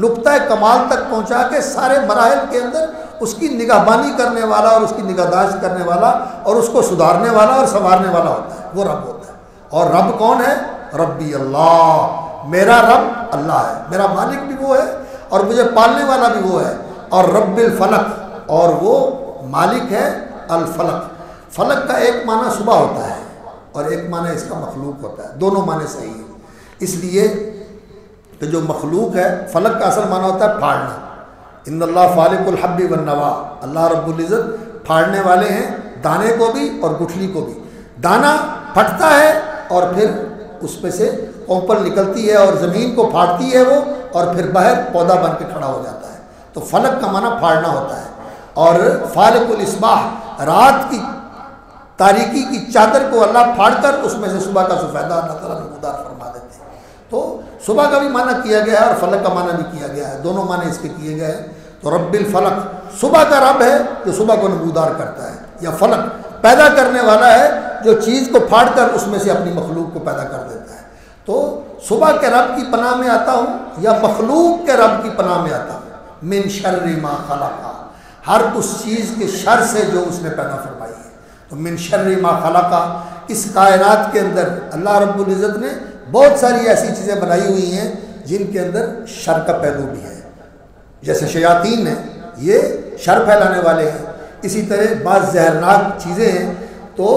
نقطہ کمال تک پہنچا کے سارے مراحل کے اندر اس کی نگہبانی کرنے والا اور اس کی نگہداشت کرنے والا اور اس کو سدھارنے والا اور سنوارنے والا ہوتا ہے، وہ رب ہوتا ہے۔ اور رب کون ہے؟ ربی اللہ، میرا رب اللہ ہے، میرا مالک بھی وہ ہے اور مجھے پالنے والا بھی وہ ہے۔ اور رب الفلق، اور وہ مالک ہے الفلق۔ فلک کا ایک معنی صبح ہوتا ہے اور ایک معنی اس کا مخلوق ہوتا ہے، دونوں معنی صحیح ہیں۔ اس لیے کہ جو مخلوق ہے، فلک کا اصل معنی ہوتا ہے پھاڑنا، ان اللہ فالق الحب والنوا، اللہ رب العزت پھاڑنے والے ہیں دانے کو بھی اور گٹھلی کو بھی۔ دانا پھٹتا ہے اور پھر اس میں سے کوپل نکلتی ہے اور زمین کو پھاڑتی ہے وہ، اور پھر باہر پودا بن کے کھڑا ہو جاتا ہے۔ تو فلک کا معنی پھاڑنا ہوتا ہے۔ اور فالق الاصباح، رات کی تاریکی کی چادر کو اللہ پھاڑ کر اس میں سے صبح کا سفیدہ اللہ تعالیٰ نمودار فرما دیتے ہیں۔ تو صبح کا بھی معنی کیا گیا ہے اور فلک کا معنی بھی کیا گیا ہے، دونوں معنی اس کے کیے گئے ہیں۔ تو رب الفلق، صبح کا رب ہے جو صبح کو نمودار کرتا ہے، یا فلک پیدا کرنے والا ہے جو چیز کو پھاڑ کر اس میں سے اپنی مخلوق کو پیدا کر دیتا ہے۔ تو صبح کے رب کی پناہ میں آتا ہوں یا مخلوق کے رب کی پناہ میں آتا ہوں۔ من شر ما خلق، ہر اس چیز کے شر سے جو اس نے پیدا فرمائی ہے۔ تو من شر ما خلق، اس کائنات کے اندر اللہ رب العزت نے بہت ساری ایسی چیزیں بنائی ہوئی ہیں جن کے اندر شر کا پہلو بھی ہے، جیسے شیاطین ہیں، یہ شر پھیلانے والے ہیں۔ اسی طرح بعض زہرناک چیزیں ہیں، تو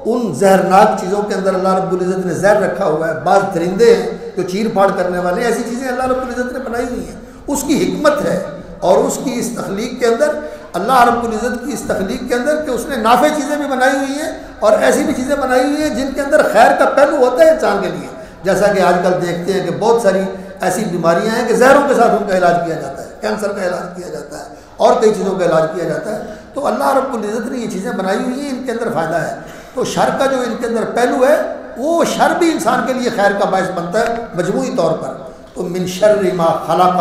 ان زہرناک چیزوں کے اندر اللہ رب العزت نے زہر رکھا ہوا ہے۔ بعض درندے ہیں جو چیر پھاڑ کرنے والے ہیں، ایسی چیزیں اللہ رب العزت نے بنائی ہوئی ہیں۔ اس کی حکمت ہے اور اس کی اس تخلیق کے اندر، اللہ رب العزت کی اس تخلیق کے اندر، کہ اس نے نافع چیزیں بھی بنائی ہوئی ہیں اور ایسی بھی چیزیں بنائی ہوئی ہیں جن کے اندر خیر کا پہلو ہوتا ہے انسان کے لیے۔ جیسا کہ آج کل دیکھتے ہیں کہ بہت ساری ایسی بیماریاں ہیں کہ زہروں کے ساتھ ان کا علاج کیا جاتا ہے، کینسر کا علاج کیا جاتا ہے اور کئی چیزوں کا علاج کیا جاتا ہے۔ تو اللہ رب العزت نے یہ چیزیں بنائی ہوئی ہیں، ان کے اندر فائدہ ہے۔ تو شر کا جو ان کے اندر پہلو ہے، وہ شر بھی انسان کے لیے خیر کا باعث بنتا ہے مجموعی طور پر۔ تو من شر ما خلق،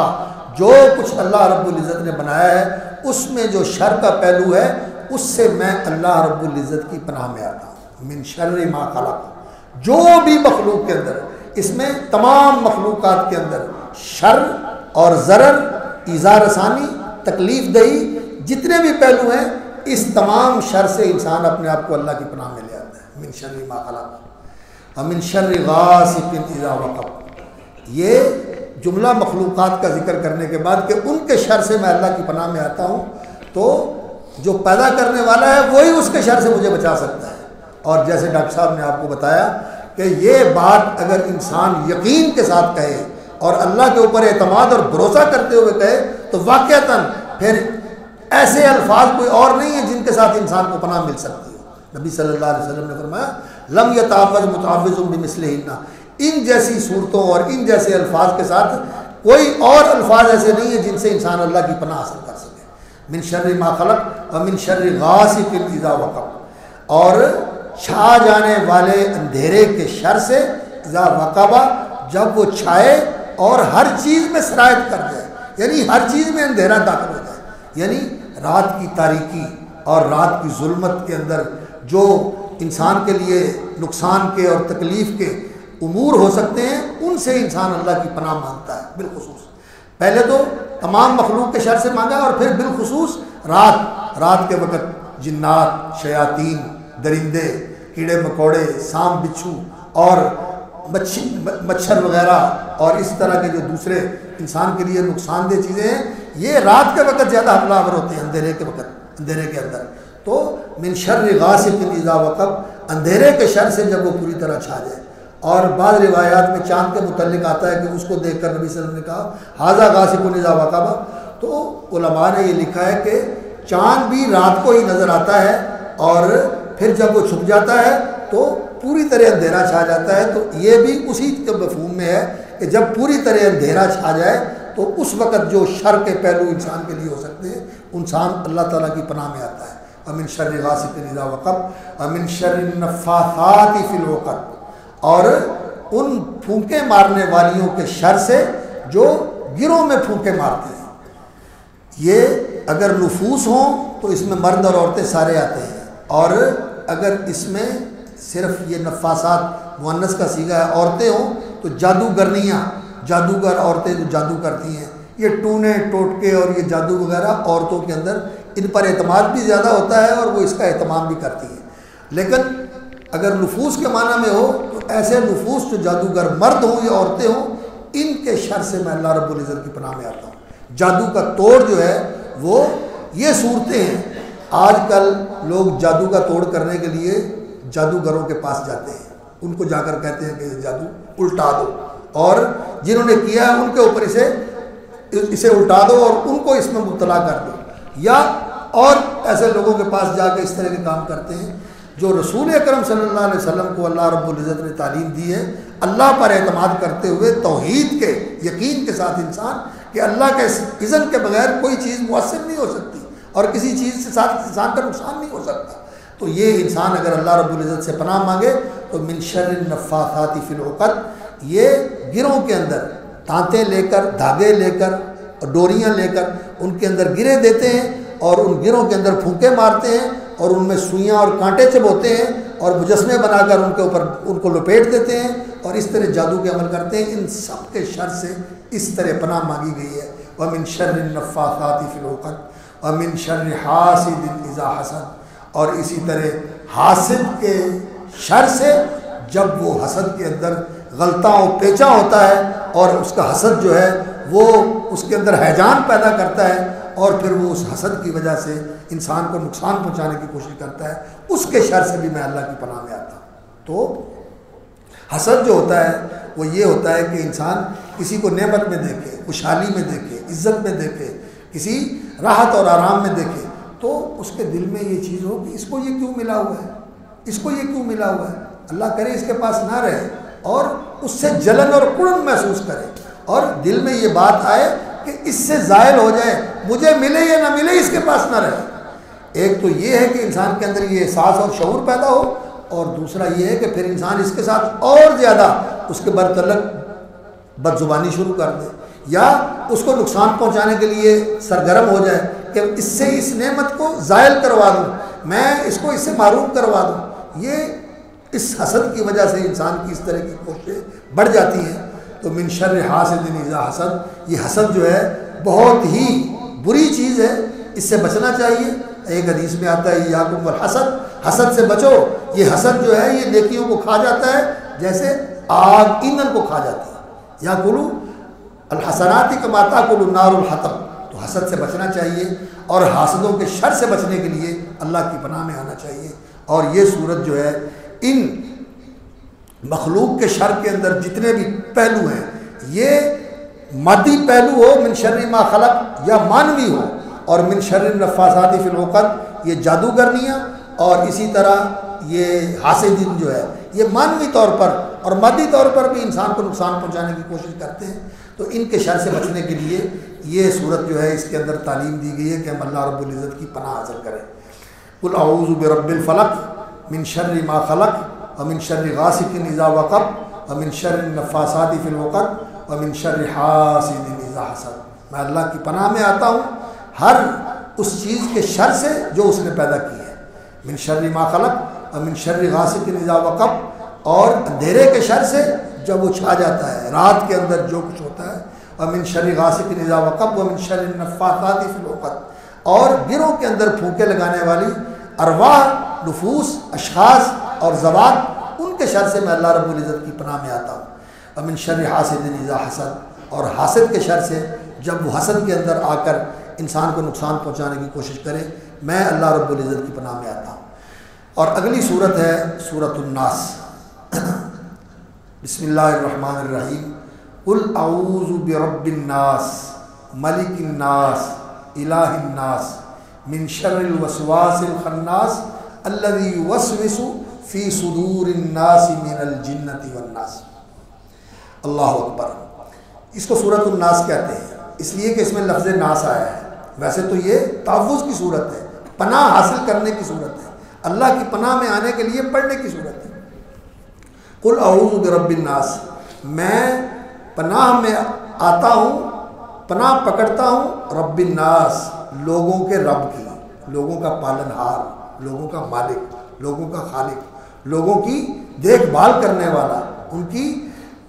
جو کچھ اللہ رب العزت نے بنایا ہے اس میں جو شر کا پہلو ہے اس سے میں اللہ رب العزت کی پناہ میں آتا ہوں۔ من شر ما خلق، جو بھی مخلوق کے اندر، اس میں تمام مخلوقات کے اندر شر اور ضرر، ایذا رسانی، تکلیف دہی، جتنے بھی پہلو ہیں، اس تمام شر سے انسان اپنے آپ کو اللہ کی پناہ میں لے آتا ہے۔ من شر ما خلق ومن شر غاسق اذا وقب، یہ جملہ مخلوقات کا ذکر کرنے کے بعد کہ ان کے شر سے میں اللہ کی پناہ میں آتا ہوں، تو جو پیدا کرنے والا ہے وہی اس کے شر سے مجھے بچا سکتا ہے۔ اور جیسے ڈاکٹر صاحب نے آپ کو بتایا کہ یہ بات اگر انسان یقین کے ساتھ کہے اور اللہ کے اوپر اعتماد اور بھروسہ کرتے ہوئے کہے تو واقعتاً پھر ایسے الفاظ کوئی اور نہیں ہیں جن کے ساتھ انسان کو پناہ مل سکتی ہے۔ نبی صلی اللہ علیہ وسلم نے فرمایا لم یتعوذ متعوذ بمثلہن، ان جیسی صورتوں اور ان جیسے الفاظ کے ساتھ کوئی اور الفاظ ایسے نہیں ہیں جن سے انسان اللہ کی پناہ حاصل کر سکے۔ من شر ما خلق ومن شر غاسق اذا وقب، اور چھا جانے والے اندھیرے کے شر سے، اذا وقب، جب وہ چھائے اور ہر چیز میں سرایت کر جائے، یعنی ہر چیز میں اندھیرا داخل ہو جائے، یعنی رات کی تاریکی اور رات کی ظلمت کے اندر جو انسان کے لیے نقصان کے اور تکلیف کے امور ہو سکتے ہیں ان سے انسان اللہ کی پناہ مانگتا ہے بالخصوص. پہلے تو تمام مخلوق کے شر سے مانگا اور پھر بالخصوص رات کے وقت جنات، شیاطین، درندے، کیڑے مکوڑے، سانپ بچھو اور مچھر وغیرہ اور اس طرح کے جو دوسرے انسان کے لیے نقصان دہ چیزیں ہیں، یہ رات کے وقت زیادہ حملہ آور ہوتے ہیں، اندھیرے کے وقت، اندھیرے کے اندر. تو من شر غاسق اذا وقب، اندھیرے کے شر سے جب وہ پوری طرح چھا جائے. اور بعض روایات میں چاند کے متعلق آتا ہے کہ اس کو دیکھ کر نبی صلی اللہ علیہ وسلم نے کہا ھذا غاسق اذا وقب. تو علماء نے یہ لکھا ہے کہ چاند بھی رات کو ہی نظر آتا ہے اور پھر جب وہ چھپ جاتا ہے تو پوری طرح اندھیرا چھا جاتا ہے. تو یہ بھی اسی کے مفہوم میں ہے کہ جب پوری طرح اندھیرا چھا جائے تو اس وقت جو شر کے پہلو انسان کے لیے ہو سکتے ہیں انسان اللہ تعالیٰ کی پناہ میں آتا ہے. ومن شر غاسق اذا وقب ومن شر النفاثات فی العقد، اور ان پھونکے مارنے والیوں کے شر سے جو گروہ میں پھونکے مارتے ہیں. یہ اگر نفوس ہوں تو اس میں مرد اور عورتیں سارے آتے ہیں، اور اگر اس میں صرف یہ نفاسات مؤنث کا صیغہ ہے عورتیں ہوں تو جادوگرنیاں، جادوگر عورتیں جو جادو کرتی ہیں، یہ ٹونے ٹوٹکے اور یہ جادو وغیرہ عورتوں کے اندر ان پر اعتماد بھی زیادہ ہوتا ہے اور وہ اس کا اہتمام بھی کرتی ہیں. لیکن اگر نفوس کے معنی میں ہو تو ایسے نفوس جو جادوگر مرد ہوں یا عورتیں ہوں، ان کے شر سے میں اللہ رب العزت کی پناہ میں آتا ہوں. جادو کا توڑ جو ہے وہ یہ صورتیں ہیں. آج کل لوگ جادو کا توڑ کرنے کے لیے جادوگروں کے پاس جاتے ہیں، ان کو جا کر کہتے ہیں کہ یہ جادو الٹا دو، اور جنہوں نے کیا ہے ان کے اوپر اسے الٹا دو اور ان کو اس میں مبتلا کر دو. یا اور ایسے لوگوں کے پاس جا کے اس طرح کے کام کرتے ہیں. جو رسول اکرم صلی اللہ علیہ وسلم کو اللہ رب العزت نے تعلیم دی ہے اللہ پر اعتماد کرتے ہوئے توحید کے یقین کے ساتھ انسان کہ اللہ کے اذن کے بغیر کوئی چیز مؤثر نہیں ہو سکتی اور کسی چیز سے ساتھ انسان کا نقصان نہیں ہو سکتا. تو یہ انسان اگر اللہ رب العزت سے پناہ مانگے تو من شر النفاثات فی العقد، یہ گروں کے اندر تانتے لے کر، دھاگے لے کر اور ڈوریاں لے کر ان کے اندر گرے دیتے ہیں اور ان گروں کے اندر پھونکے مارتے ہیں اور ان میں سوئیاں اور کانٹے چبوتے ہیں اور مجسمے بنا کر ان کے اوپر ان کو لپیٹ دیتے ہیں اور اس طرح جادو کے عمل کرتے ہیں. ان سب کے شر سے اس طرح پناہ مانگی گئی ہے. وَمِن شَرِّ النَّفَّاثَاتِ فِي الْعُقَدِ وَمِن شَرِّ حَاسِدٍ إِذَا حَسَدَ، اور اسی طرح حاسد کے شر سے جب وہ حسد کے اندر غلطاں و پیچا ہوتا ہے اور اس کا حسد جو ہے وہ اس کے اندر ہیجان پیدا کرتا ہے اور پھر وہ اس حسد کی وجہ سے انسان کو نقصان پہنچانے کی کوشش کرتا ہے، اس کے شر سے بھی میں اللہ کی پناہ میں آتا ہوں. تو حسد جو ہوتا ہے وہ یہ ہوتا ہے کہ انسان کسی کو نعمت میں دیکھے، خوشحالی میں دیکھے، عزت میں دیکھے، کسی راحت اور آرام میں دیکھے تو اس کے دل میں یہ چیز ہو کہ اس کو یہ کیوں ملا ہوا ہے، اس کو یہ کیوں ملا ہوا ہے، اللہ کرے اس کے پاس نہ رہے، اور اس سے جلن اور کڑن محسوس کرے اور دل میں یہ بات آئے کہ اس سے زائل ہو جائے، مجھے ملے یا نہ ملے اس کے پاس نہ رہے. ایک تو یہ ہے کہ انسان کے اندر یہ احساس اور شعور پیدا ہو، اور دوسرا یہ ہے کہ پھر انسان اس کے ساتھ اور زیادہ اس کے برتلک بد زبانی شروع کر دے یا اس کو نقصان پہنچانے کے لیے سرگرم ہو جائے کہ اس سے اس نعمت کو زائل کروا دوں، میں اس کو اس سے محروم کروا دوں. یہ اس حسد کی وجہ سے انسان کی اس طرح کی کوششیں بڑھ جاتی ہیں. تو من شر حاسد اذا حسد، یہ حسد جو ہے بہت ہی بری چیز ہے، اس سے بچنا چاہیے. ایک حدیث میں آتا ہے یاکم والحسد، حسد سے بچو. یہ حسد جو ہے یہ نیکیوں کو کھا جاتا ہے جیسے آگ ایندھن کو کھا جاتی ہے. یا کلو الحسنات کما تاکل النار الحطب. تو حسد سے بچنا چاہیے اور حاسدوں کے شر سے بچنے کے لیے اللہ کی پناہ میں آنا چاہیے. اور یہ صورت جو ہے ان مخلوق کے شر کے اندر جتنے بھی پہلو ہیں، یہ مادی پہلو ہو من شر ما خلق یا مانوی ہو، اور من شر النفاثات فی العقد یہ جادوگرنیاں، اور اسی طرح یہ حاسدین جو ہے یہ مانوی طور پر اور مادی طور پر بھی انسان کو نقصان پہنچانے کی کوشش کرتے ہیں. تو ان کے شر سے بچنے کے لیے یہ صورت جو ہے اس کے اندر تعلیم دی گئی ہے کہ ہم اللہ رب العزت کی پناہ حاصل کریں. قل اعوذ برب الفلق من شر ما خلق ومن شر غاسق اذا وقب ومن شر النفاثات فی العقد ومن شر حاسد اذا حسد. میں اللہ کی پناہ میں آتا ہوں ہر اس چیز کے شر سے جو اس نے پیدا کی ہے. من شر ما خلق ومن شر غاسق اذا وقب، اور اندھیرے کے شر سے جب وہ چھا جاتا ہے، رات کے اندر جو کچھ ہوتا ہے، ومن شر غاسق اذا وقب ومن شر النفاثات فی العقد، اور گروہ کے اندر پھونکے لگانے والی ارواح، نفوس، اشخاص اور ذوات، ان کے شر سے میں اللہ رب العزت کی پناہ میں آتا ہوں۔ ومن شر حاسد اذا حسد، اور حاسد کے شر سے جب وہ حسد کے اندر آ کر انسان کو نقصان پہنچانے کی کوشش کرے، میں اللہ رب العزت کی پناہ میں آتا ہوں۔ اور اگلی صورت ہے سورۃ الناس۔ بسم اللہ الرحمن الرحیم، قل اعوذ برب الناس ملک الناس الہ الناس من شر الوسواس الخناس الذی یوسوس فی صدور الناس من الجنۃ والناس۔ اللہ اکبر۔ اس کو سورۃ الناس کہتے ہیں اس لیے کہ اس میں لفظ ناس آیا ہے، ویسے تو یہ تحفظ کی صورت ہے، پناہ حاصل کرنے کی صورت ہے، اللہ کی پناہ میں آنے کے لیے پڑھنے کی صورت ہے۔ قل اعوذ برب الناس، میں پناہ میں آتا ہوں، پناہ پکڑتا ہوں رب الناس، لوگوں کے رب کی، لوگوں کا پالن ہار، لوگوں کا مالک، لوگوں کا خالق، لوگوں کی دیکھ بھال کرنے والا، ان کی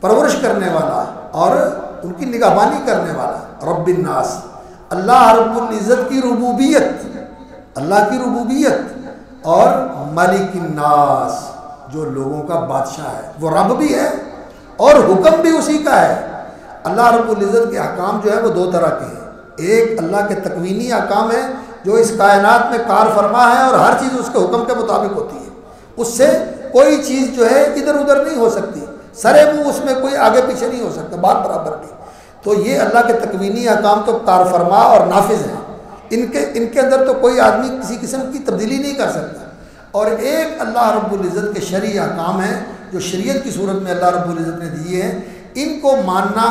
پرورش کرنے والا اور ان کی نگہبانی کرنے والا رب الناس۔ اللہ رب العزت کی ربوبیت، اللہ کی ربوبیت، اور ملک الناس، جو لوگوں کا بادشاہ ہے، وہ رب بھی ہے اور حکم بھی اسی کا ہے۔ اللہ رب العزت کے احکام جو ہے وہ دو طرح کے ہیں، ایک اللہ کے تکوینی احکام ہیں جو اس کائنات میں کار فرما ہے اور ہر چیز اس کے حکم کے مطابق ہوتی ہے، اس سے کوئی چیز جو ہے ادھر ادھر نہیں ہو سکتی، سرے منہ اس میں کوئی آگے پیچھے نہیں ہو سکتا، بات برابر نہیں۔ تو یہ اللہ کے تکوینی احکام تو کار فرما اور نافذ ہیں، ان کے اندر تو کوئی آدمی کسی قسم کی تبدیلی نہیں کر سکتا۔ اور ایک اللہ رب العزت کے شرعی احکام ہیں جو شریعت کی صورت میں اللہ رب العزت نے دیے ہیں، ان کو ماننا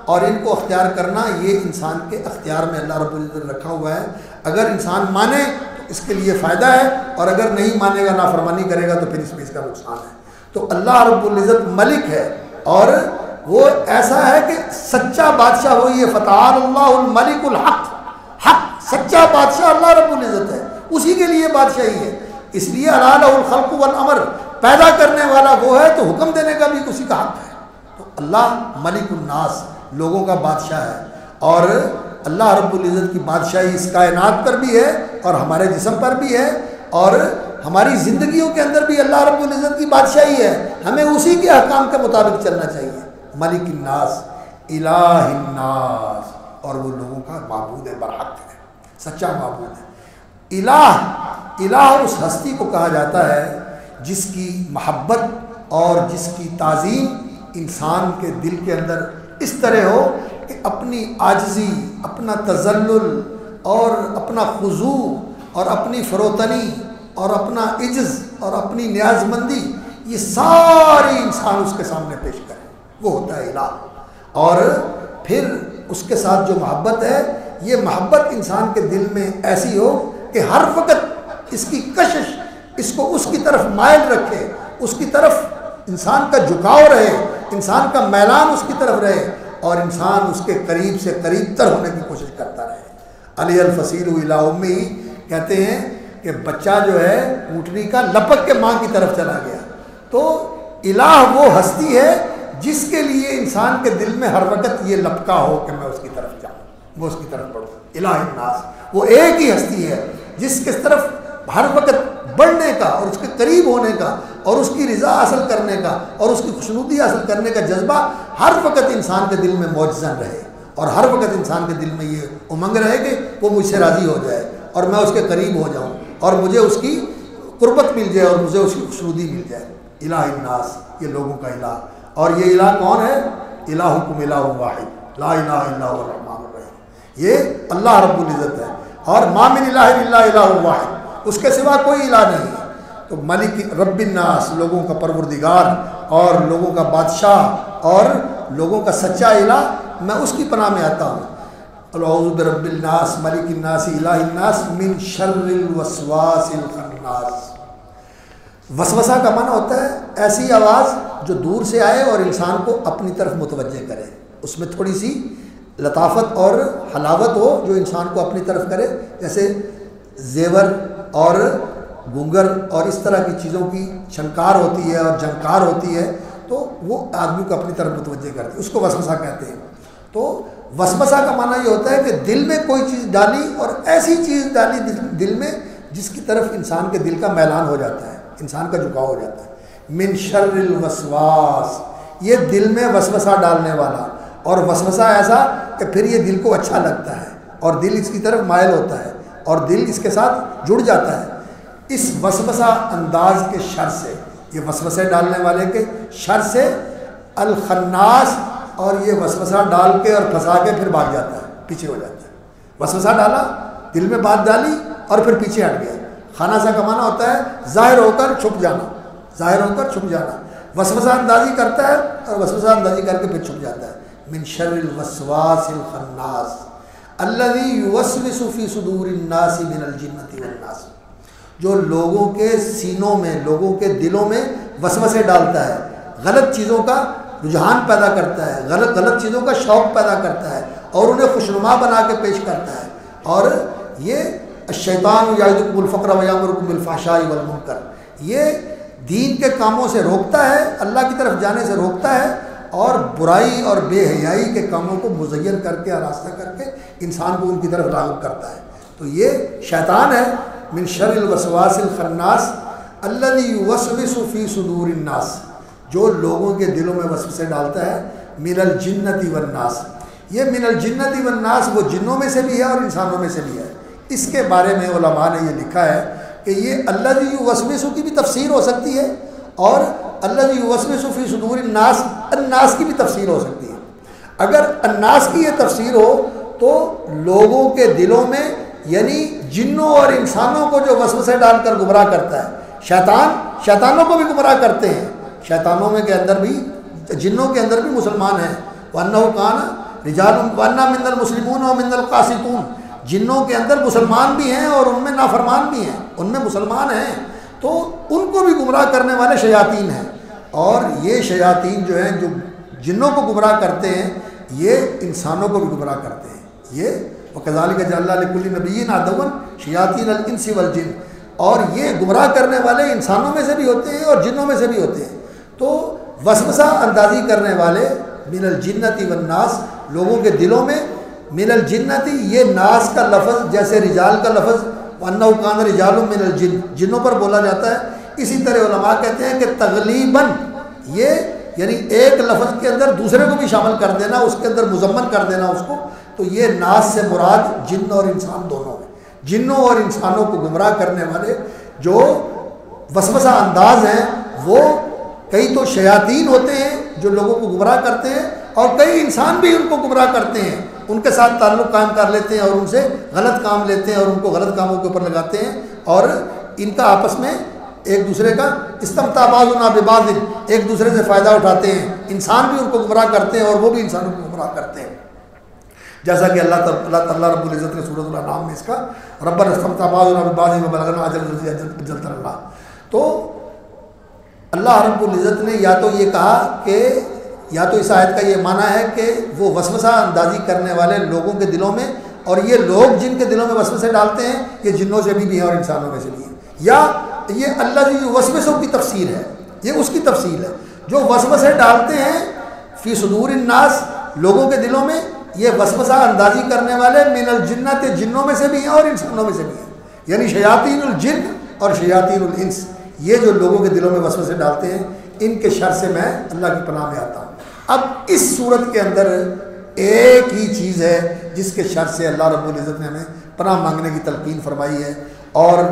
اور ان کو اختیار کرنا یہ انسان کے اختیار میں اللہ رب العزت نے رکھا ہوا ہے۔ اگر انسان مانے تو اس کے لیے فائدہ ہے، اور اگر نہیں مانے گا، نافرمانی کرے گا، تو پھر اس میں اس کا نقصان ہے۔ تو اللہ رب العزت ملک ہے، اور وہ ایسا ہے کہ سچا بادشاہ وہی ہے، فتعال اللہ الملک الحق، حق سچا بادشاہ اللہ رب العزت ہے، اسی کے لیے بادشاہی ہے۔ اس لیے الا لہ الخلق والامر، پیدا کرنے والا وہ ہے تو حکم دینے کا بھی اسی کا حق ہے۔ تو اللہ ملک الناس، لوگوں کا بادشاہ ہے، اور اللہ رب العزت کی بادشاہی اس کائنات پر بھی ہے اور ہمارے جسم پر بھی ہے، اور ہماری زندگیوں کے اندر بھی اللہ رب العزت کی بادشاہی ہے، ہمیں اسی کے احکام کے مطابق چلنا چاہیے۔ ملک الناس الہ الناس، اور وہ لوگوں کا معبود ہے، برحق ہے، سچا معبود ہے۔ الہ اس ہستی کو کہا جاتا ہے جس کی محبت اور جس کی تعظیم انسان کے دل کے اندر اس طرح ہو کہ اپنی عاجزی، اپنا تذلل اور اپنا خضوع اور اپنی فروتنی اور اپنا عجز اور اپنی نیاز مندی، یہ ساری انسان اس کے سامنے پیش کرے، وہ ہوتا ہے الہ۔ اور پھر اس کے ساتھ جو محبت ہے، یہ محبت انسان کے دل میں ایسی ہو کہ ہر وقت اس کی کشش اس کو اس کی طرف مائل رکھے، اس کی طرف انسان کا جھکاؤ رہے، انسان کا میلان اس کی طرف رہے، اور انسان اس کے قریب سے قریب تر ہونے کی کوشش کرتا رہے۔ علی الفصیل الی امہ، کہتے ہیں کہ بچہ جو ہے اونٹنی کا لپک کے ماں کی طرف چلا گیا۔ تو الہ وہ ہستی ہے جس کے لیے انسان کے دل میں ہر وقت یہ لپکا ہو کہ میں اس کی طرف جاؤں، میں اس کی طرف بڑھوں۔ الہ الناس وہ ایک ہی ہستی ہے جس کے طرف ہر وقت بڑھنے کا اور اس کے قریب ہونے کا اور اس کی رضا حاصل کرنے کا اور اس کی خوشنودی حاصل کرنے کا جذبہ ہر وقت انسان کے دل میں موجزن رہے، اور ہر وقت انسان کے دل میں یہ امنگ رہے کہ وہ مجھ سے راضی ہو جائے اور میں اس کے قریب ہو جاؤں اور مجھے اس کی قربت مل جائے اور مجھے اس کی خوشنودی مل جائے۔ الہ الناس، یہ لوگوں کا الہ۔ اور یہ الہ کون ہے؟ الہکم الہ واحد لا الہ الا هو الرحمن الرحیم، یہ اللہ رب العزت ہے، اور ما من الہ الا الہ واحد، اس کے سوا کوئی الہ نہیں ہے۔ تو ملک رب الناس، لوگوں کا پروردگار اور لوگوں کا بادشاہ اور لوگوں کا سچا الہ، میں اس کی پناہ میں آتا ہوں۔ اعوذ برب الناس ملک الناس الہ الناس من شر الوسواس الخناس۔ وسوسہ کا معنی ہوتا ہے ایسی آواز جو دور سے آئے اور انسان کو اپنی طرف متوجہ کرے، اس میں تھوڑی سی لطافت اور حلاوت ہو جو انسان کو اپنی طرف کرے، جیسے زیور اور گونگر اور اس طرح کی چیزوں کی چھنکار ہوتی ہے اور جھنکار ہوتی ہے، تو وہ آدمی کو اپنی طرف متوجہ کرتی ہے، اس کو وسوسہ کہتے ہیں۔ تو وسوسہ کا معنی یہ ہوتا ہے کہ دل میں کوئی چیز ڈالی اور ایسی چیز ڈالی دل میں جس کی طرف انسان کے دل کا میلان ہو جاتا ہے، انسان کا جھکاؤ ہو جاتا ہے۔ من شر الوسواس، یہ دل میں وسوسہ ڈالنے والا، اور وسوسہ ایسا کہ پھر یہ دل کو اچھا لگتا ہے اور دل اس کی طرف مائل ہوتا ہے اور دل اس کے ساتھ جڑ جاتا ہے۔ اس وسوسہ انداز کے شر سے، یہ وسوسے ڈالنے والے کے شر سے، الخناس، اور یہ وسوسہ ڈال کے اور پھنسا کے پھر بھاگ جاتا ہے، پیچھے ہو جاتا ہے۔ وسوسہ ڈالا، دل میں بات ڈالی اور پھر پیچھے ہٹ گیا۔ خناسہ کا معنی ہوتا ہے ظاہر ہو کر چھپ جانا، ظاہر ہو کر چھپ جانا۔ وسوسہ اندازی کرتا ہے اور وسوسہ اندازی کر کے پھر چھپ جاتا ہے۔ من شر الوسواس الخناس الذی یوسوس فی صدور الناس من الجنۃ والناس، جو لوگوں کے سینوں میں، لوگوں کے دلوں میں وسوسے ڈالتا ہے، غلط چیزوں کا رجحان پیدا کرتا ہے، غلط چیزوں کا شوق پیدا کرتا ہے اور انہیں خوشنما بنا کے پیش کرتا ہے۔ اور یہ الشیطان یعدکم الفقر ویامرکم بالفحشاء والمنکر، یہ دین کے کاموں سے روکتا ہے، اللہ کی طرف جانے سے روکتا ہے، اور برائی اور بے حیائی کے کاموں کو مزین کر کے، آراستہ کر کے انسان کو ان کی طرف راغب کرتا ہے۔ تو یہ شیطان ہے۔ من شر الوسواس الخناس الذی یوسوس فی صدور الناس، جو لوگوں کے دلوں میں وسوسے ڈالتا ہے، من الجنۃ والناس۔ یہ من الجنۃ والناس وہ جنوں میں سے بھی ہے اور انسانوں میں سے بھی ہے۔ اس کے بارے میں علماء نے یہ لکھا ہے کہ یہ الذی یوسوس کی بھی تفسیر ہو سکتی ہے اور الذی یوسوس فی صدور الناس، الناس کی بھی تفسیر ہو سکتی ہے۔ اگر الناس کی یہ تفسیر ہو تو لوگوں کے دلوں میں، یعنی جنوں اور انسانوں کو جو وسوسے ڈال کر گمراہ کرتا ہے، شیطانوں کو بھی گمراہ کرتے ہیں۔ شیطانوں میں کے اندر بھی، جنوں کے اندر بھی مسلمان ہیں۔ وَأَنَّهُ كَانَ رِجَالٌ وَأَنَّا مِنَ الْمُسْلِمُونَ وَمِنَ الْقَاسِطُونَ، جنوں کے اندر مسلمان بھی ہیں اور ان میں نافرمان بھی ہیں، ان میں مسلمان ہیں، تو ان کو بھی گمراہ کرنے والے شیاطین ہیں۔ اور یہ شیاطین جو ہیں، جو جنوں کو گمراہ کرتے ہیں، یہ انسانوں کو بھی گمراہ کرتے ہیں۔ یہ وَكَذَلِكَ جَعَلْنَا لِكُلِّ نَبِيٍّ عَدُوًّا شَيَاطِينَ الْإِنسِ وَالْجِنِّ، اور یہ گمراہ کرنے والے انسانوں میں سے بھی ہوتے ہیں اور جنوں میں سے بھی ہوتے ہیں۔ تو وسوسہ اندازی کرنے والے من الجنۃ والناس، لوگوں کے دلوں میں، من الجنۃ، یہ ناس کا لفظ جیسے رجال کا لفظ وَأَنَّهُ كَانَ رِجَالٌ مِّنَ الْجِنِّ جنوں پر بولا جاتا ہے، اسی طرح علماء کہتے ہیں کہ تغلیباً یہ یعنی ایک لفظ کے اندر دوسرے کو بھی شامل کر دینا، اس کے اندر مضمن کر دینا اس کو، تو یہ ناس سے مراد جن اور انسان دونوں ہیں۔ جنوں اور انسانوں کو گمراہ کرنے والے جو وسوسہ انداز ہیں، وہ کئی تو شیاطین ہوتے ہیں جو لوگوں کو گمراہ کرتے ہیں، اور کئی انسان بھی ان کو گمراہ کرتے ہیں، ان کے ساتھ تعلق قائم کر لیتے ہیں اور ان سے غلط کام لیتے ہیں اور ان کو غلط کاموں کے اوپر لگاتے ہیں، اور ان کا آپس میں ایک دوسرے کا استمتاع بعضنا ببعض، ایک دوسرے سے فائدہ اٹھاتے ہیں۔ انسان بھی ان کو گمراہ کرتے ہیں اور وہ بھی انسانوں کو گمراہ کرتے ہیں، جیسا کہ اللہ تعالیٰ رب العزت نے سورۃ الانعام میں اس کا ربنا استمتع بعضنا ببعض وبلغنا اجل اللہ۔ تو اللہ رب العزت نے یا تو یہ کہا کہ، یا تو اس آیت کا یہ معنی ہے کہ وہ وسوسہ اندازی کرنے والے لوگوں کے دلوں میں، اور یہ لوگ جن کے دلوں میں وسوسے ڈالتے ہیں یہ جنوں سے بھی ہیں اور انسانوں میں سے بھی ہیں، یا یہ اللہ جو وسوسوں کی تفسیر ہے، یہ اس کی تفصیل ہے جو وسوسے ڈالتے ہیں فی صدور الناس، لوگوں کے دلوں میں، یہ وسوسہ اندازی کرنے والے من الجنۃ، جنوں میں سے بھی ہیں اور انسانوں میں سے بھی ہیں، یعنی شیاطین الجن اور شیاطین الانس، یہ جو لوگوں کے دلوں میں وسوسے ڈالتے ہیں، ان کے شر سے میں اللہ کی پناہ میں آتا ہوں۔ اب اس صورت کے اندر ایک ہی چیز ہے جس کے شر سے اللہ رب العزت نے ہمیں پناہ مانگنے کی تلقین فرمائی ہے، اور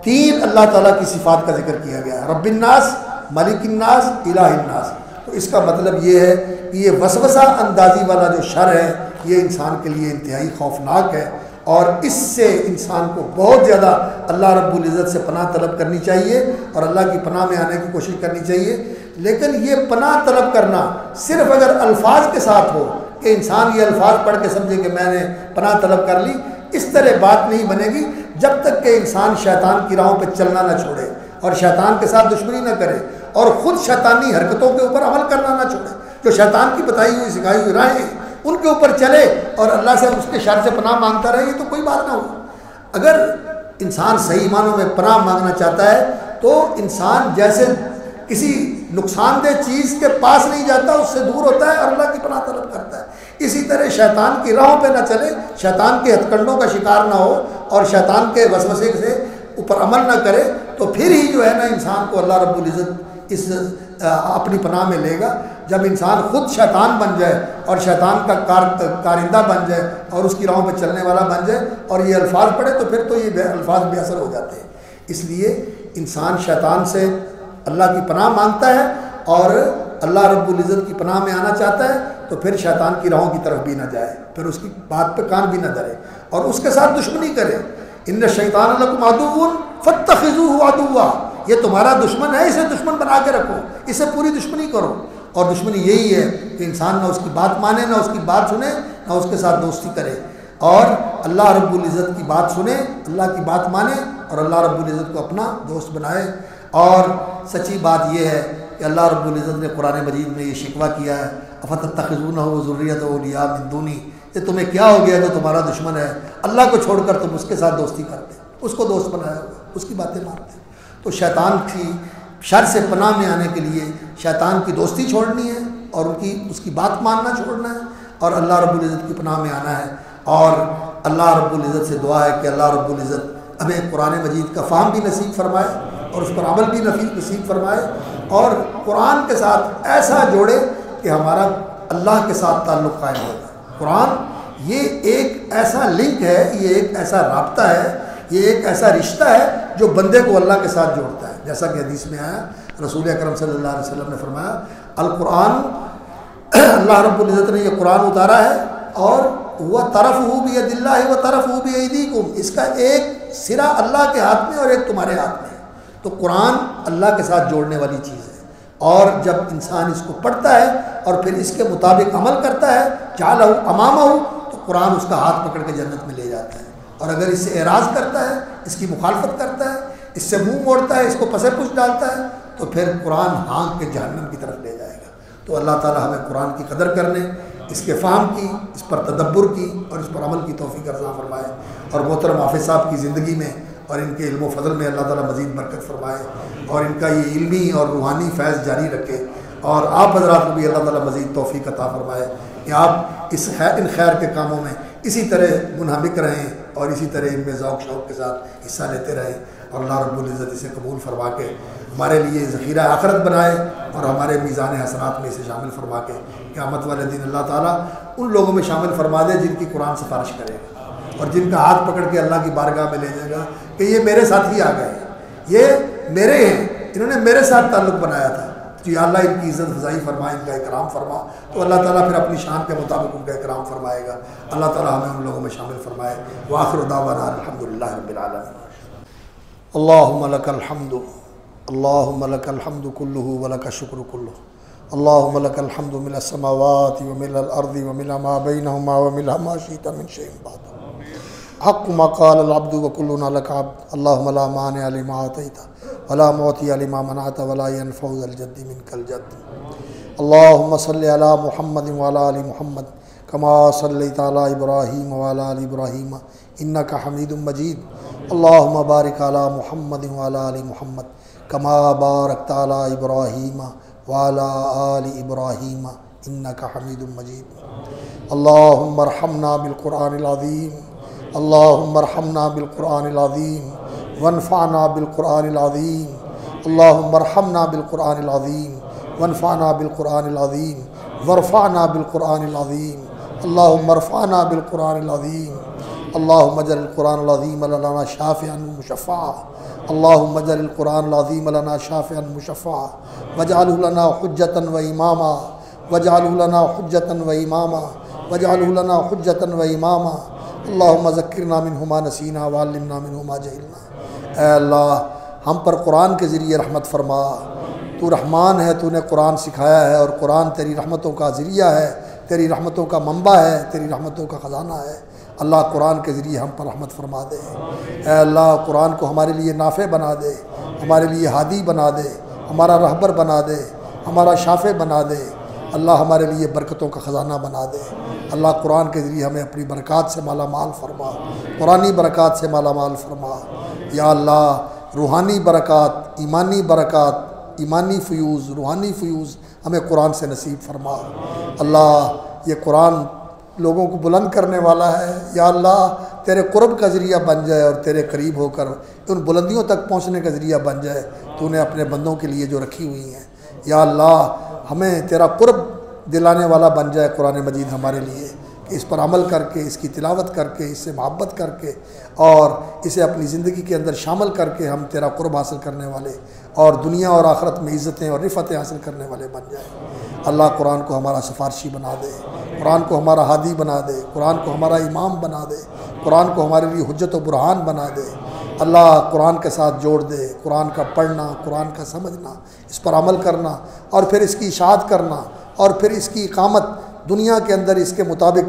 3 اللہ تعالیٰ کی صفات کا ذکر کیا گیا ہے، رب الناس، ملک الناس، الہ الناس۔ تو اس کا مطلب یہ ہے کہ یہ وسوسہ اندازی والا جو شر ہے یہ انسان کے لیے انتہائی خوفناک ہے، اور اس سے انسان کو بہت زیادہ اللہ رب العزت سے پناہ طلب کرنی چاہیے اور اللہ کی پناہ میں آنے کی کوشش کرنی چاہیے۔ لیکن یہ پناہ طلب کرنا صرف اگر الفاظ کے ساتھ ہو کہ انسان یہ الفاظ پڑھ کے سمجھے کہ میں نے پناہ طلب کر لی، اس طرح بات نہیں بنے گی جب تک کہ انسان شیطان کی راہوں پہ چلنا نہ چھوڑے اور شیطان کے ساتھ دشمنی نہ کرے اور خود شیطانی حرکتوں کے اوپر عمل کرنا نہ چھوڑے، جو شیطان کی بتائی ہوئی سکھائی ہوئی راہیں ان کے اوپر چلے اور اللہ سے اس کے شر سے پناہ مانگتا رہے، یہ تو کوئی بات نہ ہو۔ اگر انسان صحیح معنوں میں پناہ مانگنا چاہتا ہے تو انسان جیسے کسی نقصان دہ چیز کے پاس نہیں جاتا، اس سے دور ہوتا ہے اور اللہ کی پناہ طلب کرتا ہے۔ اسی طرح شیطان کی راہوں پہ نہ چلے، شیطان کے ہتھ کنڈوں کا شکار نہ ہو اور شیطان کے وسوسے سے اوپر عمل نہ کرے، تو پھر ہی جو ہے نا انسان کو اللہ رب العزت اس اپنی پناہ میں لے گا۔ جب انسان خود شیطان بن جائے اور شیطان کا کارندہ بن جائے اور اس کی راہوں پہ چلنے والا بن جائے اور یہ الفاظ پڑھے، تو پھر تو یہ الفاظ بے اثر ہو جاتے ہیں۔ اس لیے انسان شیطان سے اللہ کی پناہ مانگتا ہے اور اللہ رب العزت کی پناہ میں آنا چاہتا ہے، تو پھر شیطان کی راہوں کی طرف بھی نہ جائے، پھر اس کی بات پہ کان بھی نہ دھرے اور اس کے ساتھ دشمنی کرے۔ ان الشیطان لکم عدو فاتخذوہ عدوا، یہ تمہارا دشمن ہے، اسے دشمن بنا کے رکھو، اسے پوری دشمنی کرو۔ اور دشمنی یہی ہے کہ انسان نہ اس کی بات مانے، نہ اس کی بات سنے، نہ اس کے ساتھ دوستی کرے، اور اللہ رب العزت کی بات سنے، اللہ کی بات مانے اور اللہ رب العزت کو اپنا دوست بنائے۔ اور سچی بات یہ ہے کہ اللہ رب العزت نے قرآن مجید میں یہ شکوہ کیا ہے، افتتخذونہ وذریتہ اولیاء من دونی، یہ تمہیں کیا ہو گیا جو تمہارا دشمن ہے، اللہ کو چھوڑ کر تم اس کے ساتھ دوستی کرتے، اس کو دوست بنایا ہوا، اس کی باتیں مانتے۔ تو شیطان کی شر سے پناہ میں آنے کے لیے شیطان کی دوستی چھوڑنی ہے اور اس کی بات ماننا چھوڑنا ہے اور اللہ رب العزت کی پناہ میں آنا ہے۔ اور اللہ رب العزت سے دعا ہے کہ اللہ رب العزت ہمیں قرآن مجید کا فہم بھی نصیب فرمائے اور اس پر عمل بھی نصیب فرمائے، اور قرآن کے ساتھ ایسا جوڑے کہ ہمارا اللہ کے ساتھ تعلق قائم ہوگا۔ قرآن یہ ایک ایسا لنک ہے، یہ ایک ایسا رابطہ ہے، یہ ایک ایسا رشتہ ہے جو بندے کو اللہ کے ساتھ جوڑتا ہے۔ جیسا کہ حدیث میں آیا، رسول اکرم صلی اللہ علیہ وسلم نے فرمایا، القرآن، اللہ رب العزت نے یہ قرآن اتارا ہے اور وہ طرفہ بید اللہ و طرفہ بایدیکم، اس کا ایک سرا اللہ کے ہاتھ میں اور ایک تمہارے ہاتھ میں ہے۔ تو قرآن اللہ کے ساتھ جوڑنے والی چیز ہے، اور جب انسان اس کو پڑھتا ہے اور پھر اس کے مطابق عمل کرتا ہے، جعلہ امامہ، تو قرآن اس کا ہاتھ پکڑ کے جنت میں لے جاتا ہے۔ اور اگر اس سے اعراض کرتا ہے، اس کی مخالفت کرتا ہے، اس سے منہ موڑتا ہے، اس کو پسے پش ڈالتا ہے، تو پھر قرآن ہانک کے جہنم کی طرف لے جائے گا۔ تو اللہ تعالی ہمیں قرآن کی قدر کرنے، اس کے فہم کی، اس پر تدبر کی اور اس پر عمل کی توفیق عطا فرمائے، اور محترم حافظ صاحب کی زندگی میں اور ان کے علم و فضل میں اللہ تعالیٰ مزید برکت فرمائے، اور ان کا یہ علمی اور روحانی فیض جاری رکھے، اور آپ حضرات کو بھی اللہ تعالیٰ مزید توفیق عطا فرمائے کہ آپ ان خیر کے کاموں میں اسی طرح منہمک رہیں اور اسی طرح ان میں ذوق شوق کے ساتھ حصہ لیتے رہیں، اور اللہ رب العزت اسے قبول فرما کے ہمارے لیے ذخیرہ آخرت بنائے اور ہمارے میزان حسنات میں اسے شامل فرما کے قیامت والے دن اللہ تعالیٰ ان لوگوں میں شامل فرما دے جن کی قرآن سفارش کرے گا اور جن کا ہاتھ پکڑ کے اللہ کی بارگاہ میں لے جائے گا کہ یہ میرے ساتھی آ گئے، یہ میرے ہیں، انہوں نے میرے ساتھ تعلق بنایا تھا، تو یا اللہ ان کی عزت افزائی فرما، ان کا اکرام فرما، تو اللہ تعالیٰ پھر اپنی شان کے مطابق ان کا اکرام فرمائے گا۔ اللہ تعالیٰ ہمیں ان لوگوں میں شامل فرمائے۔ وآخر دعوانا الحمدللہ رب العالمین۔ اللہم لک الحمد، اللہم لک الحمد کلہ ولک الشکر کلہ، اللہم لک الحمد ملء السماوات وملء الارض وملء ما بینہما وملء ما شئت من شیء بعد، حق ما قال العبد وکلنا لک عبد، اللہم لا مانع لما اعطیت ولا معطی لما منعت ولا ينفع ذا الجد منک الجد۔ اللہم صلی علی محمد وعلی آل محمد کما صلیت علی ابراہیم وعلی آل ابراہیم انک حمید مجید۔ اللہم بارک علی محمد وعلی آل محمد کما بارکت علی ابراہیم وعلی آل ابراہیم انک حمید مجید۔ اللہم ارحمنا بالقرآن العظیم، اللہم ارحمنا بالقرآن العظیم وانفعنا بالقرآن العظیم، اللہم ارحمنا بالقرآن العظیم وانفعنا بالقرآن العظیم وارفعنا بالقرآن العظیم، اللہم ارفعنا بالقرآن العظیم، اللہم اجعل القرآن العظیم لنا شافعا مشفعا، اللہم اجعل القرآن العظیم لنا شافعا مشفعا واجعلہ لنا حجتا و اماما، واجعلہ لنا حجتا و اماما، واجعلہ لنا حجتا و اماما، اللہم ذکرنا منہ ما نسینا وعلمنا منہ ما جہلنا۔ اے اللہ ہم پر قرآن کے ذریعے رحمت فرما، تو رحمان ہے، تو نے قرآن سکھایا ہے اور قرآن تیری رحمتوں کا ذریعہ ہے، تیری رحمتوں کا منبع ہے، تیری رحمتوں کا خزانہ ہے۔ اللہ قرآن کے ذریعے ہم پر رحمت فرما دے۔ اے اللہ قرآن کو ہمارے لیے نافع بنا دے، ہمارے لیے ہادی بنا دے، ہمارا رہبر بنا دے، ہمارا شافع بنا دے، اللہ ہمارے لیے برکتوں کا خزانہ بنا دے۔ اللہ قرآن کے ذریعے ہمیں اپنی برکات سے مالا مال فرما، قرآنی برکات سے مالا مال فرما۔ یا اللہ روحانی برکات، ایمانی برکات، ایمانی فیوز، روحانی فیوز ہمیں قرآن سے نصیب فرما۔ اللہ یہ قرآن لوگوں کو بلند کرنے والا ہے، یا اللہ تیرے قرب کا ذریعہ بن جائے اور تیرے قریب ہو کر ان بلندیوں تک پہنچنے کا ذریعہ بن جائے تو نے اپنے بندوں کے لیے جو رکھی ہوئی ہیں۔ یا اللہ ہمیں تیرا قرب دلانے والا بن جائے قرآن مجید ہمارے لیے، کہ اس پر عمل کر کے، اس کی تلاوت کر کے، اس سے محبت کر کے اور اسے اپنی زندگی کے اندر شامل کر کے ہم تیرا قرب حاصل کرنے والے اور دنیا اور آخرت میں عزتیں اور رفعتیں حاصل کرنے والے بن جائیں۔ اللہ قرآن کو ہمارا سفارشی بنا دے، قرآن کو ہمارا ہادی بنا دے، قرآن کو ہمارا امام بنا دے، قرآن کو ہمارے لیے حجت و برہان بنا دے۔ اللہ قرآن کے ساتھ جوڑ دے، قرآن کا پڑھنا، قرآن کا سمجھنا، اس پر عمل کرنا اور پھر اس کی اشاعت کرنا اور پھر اس کی اقامت دنیا کے اندر اس کے مطابق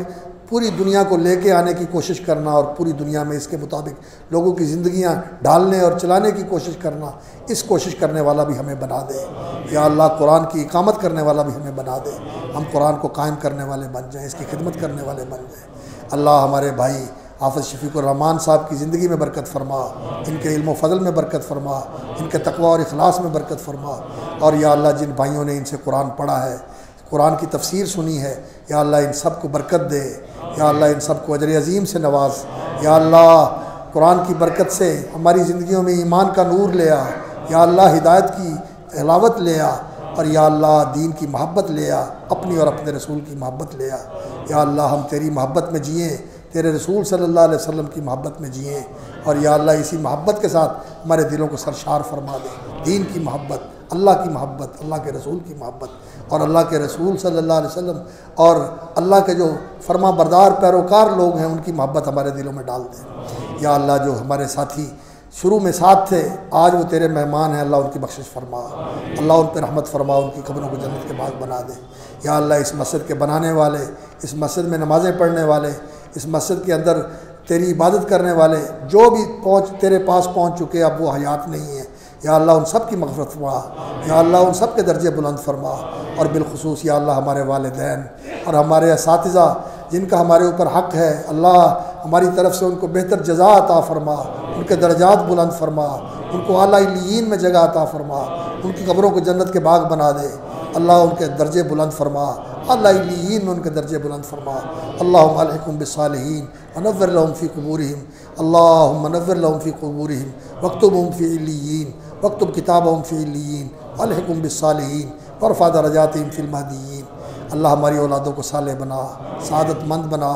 پوری دنیا کو لے کے آنے کی کوشش کرنا اور پوری دنیا میں اس کے مطابق لوگوں کی زندگیاں ڈھالنے اور چلانے کی کوشش کرنا، اس کوشش کرنے والا بھی ہمیں بنا دے۔ یا اللہ قرآن کی اقامت کرنے والا بھی ہمیں بنا دے، ہم قرآن کو قائم کرنے والے بن جائیں، اس کی خدمت کرنے والے بن جائیں۔ اللہ ہمارے بھائی حافظ شفیق الرحمان صاحب کی زندگی میں برکت فرما، ان کے علم و فضل میں برکت فرما، ان کے تقوی اور اخلاص میں برکت فرما، اور یا اللہ جن بھائیوں نے ان سے قرآن پڑھا ہے، قرآن کی تفسیر سنی ہے، یا اللہ ان سب کو برکت دے، یا اللہ ان سب کو اجر عظیم سے نواز۔ یا اللہ قرآن کی برکت سے ہماری زندگیوں میں ایمان کا نور لے آ، یا اللہ ہدایت کی حلاوت لے آ، اور یا اللہ دین کی محبت لے آ، اپنی اور اپنے رسول کی محبت لے آ۔ یا اللہ ہم تیری محبت میں جئیں، تیرے رسول صلی اللہ علیہ وسلم کی محبت میں جئیں، اور یا اللہ اسی محبت کے ساتھ ہمارے دلوں کو سرشار فرما دے، دین کی محبت، اللہ کی محبت، اللہ کے رسول کی محبت، اور اللہ کے رسول صلی اللہ علیہ وسلم اور اللہ کے جو فرما بردار پیروکار لوگ ہیں ان کی محبت ہمارے دلوں میں ڈال دے۔ یا اللہ جو ہمارے ساتھی شروع میں ساتھ تھے آج وہ تیرے مہمان ہیں، اللہ ان کی بخشش فرما، اللہ ان پہ رحمت فرما، ان کی قبروں کو جنت کے باغ بنا دے۔ یا اللہ اس مسجد کے بنانے والے، اس مسجد میں نمازیں پڑھنے والے، اس مسجد کے اندر تیری عبادت کرنے والے جو بھی تیرے پاس پہنچ چکے اب وہ حیات نہیں ہیں، یا اللہ ان سب کی مغفرت فرما، یا اللہ ان سب کے درجے بلند فرما، اور بالخصوص یا اللہ ہمارے والدین اور ہمارے اساتذہ جن کا ہمارے اوپر حق ہے، اللہ ہماری طرف سے ان کو بہتر جزا عطا فرما، ان کے درجات بلند فرما، ان کو اعلیٰ علیین میں جگہ عطا فرما، ان کی قبروں کو جنت کے باغ بنا دے، اللہ ان کے درجے بلند فرما، اعلیٰ علیین میں ان کے درجے بلند فرما۔ اللہم الحقہم بالصالحین ونور لہم فی قبورہم، اللہم نور لہم فی قبورہم واکتبہم فی علیین، واکتب کتابہم فی علیین والحقہم بالصالحین وارفع درجاتہم فی المہدیین۔ اللہ ہماری اولادوں کو صالح بنا، سعادت مند بنا،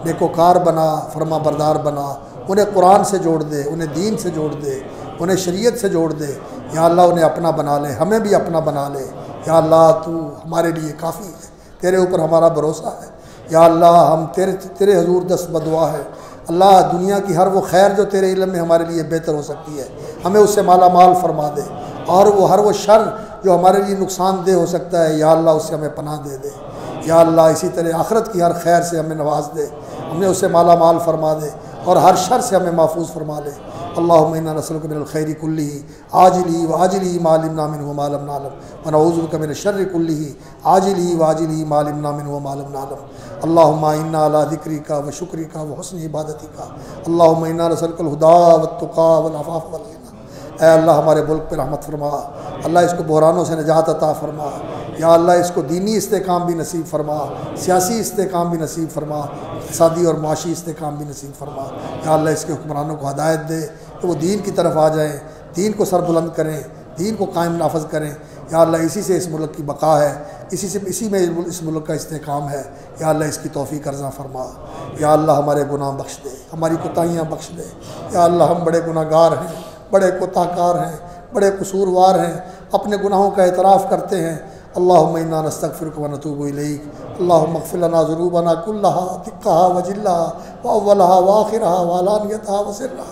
نیکوکار بنا، فرما بردار بنا، انہیں قرآن سے جوڑ دے، انہیں دین سے جوڑ دے، انہیں شریعت سے جوڑ دے، یا اللہ انہیں اپنا بنا لے، ہمیں بھی اپنا بنا لے۔ یا اللہ تو ہمارے لیے کافی ہے، تیرے اوپر ہمارا بھروسہ ہے، یا اللہ ہم تیرے حضور دست بدعا ہے۔ اللہ دنیا کی ہر وہ خیر جو تیرے علم میں ہمارے لیے بہتر ہو سکتی ہے ہمیں اس سے مالا مال فرما دے، اور ہر وہ شر جو ہمارے لیے نقصان دہ ہو سکتا ہے یا اللہ اس سے ہمیں پناہ دے دے۔ یا اللہ اسی طرح آخرت کی ہر خیر سے ہمیں نواز دے، ہمیں اسے مالا مال فرما دے، اور ہر شر سے ہمیں محفوظ فرما لے۔ اللہم انا نسألک من الخیر کلہ عاجلہ وآجلہ ما علمنا منہ وما لم نعلم ونعوذ بک من الشر کلہ عاجلہ وآجلہ ما علمنا منہ وما لم نعلم۔ اللہم انا علی ذکرک وشکرک وحسن عبادتک، اللہم انا نسألک الہدی والتقی والعفاف والغنی۔ اے اللہ ہمارے ملک پہ رحمت فرما، اللہ اس کو بحرانوں سے نجات عطا فرما، یا اللہ اس کو دینی استحکام بھی نصیب فرما، سیاسی استحکام بھی نصیب فرما، اقتصادی اور معاشی استحکام بھی نصیب فرما۔ یا اللہ اس کے حکمرانوں کو ہدایت دے کہ وہ دین کی طرف آ جائیں، دین کو سر بلند کریں، دین کو قائم نافذ کریں۔ یا اللہ اسی سے اس ملک کی بقا ہے، اسی میں اس ملک کا استحکام ہے، یا اللہ اس کی توفیق عرضہ فرما۔ یا اللہ ہمارے گناہ بخش دے، ہماری کوتاہیاں بخش دے، یا اللہ ہم بڑے گناہ گار ہیں، بڑے کوتاہ کار ہیں، بڑے قصوروار ہیں، اپنے گناہوں کا اعتراف کرتے ہیں۔ اللہم انا نستغفرک ونتوب الیک، اللہم اغفر لنا ذنوبنا کلہا دقہا وجلہا واولہا وآخرہا وعلانیتہا وسرہا،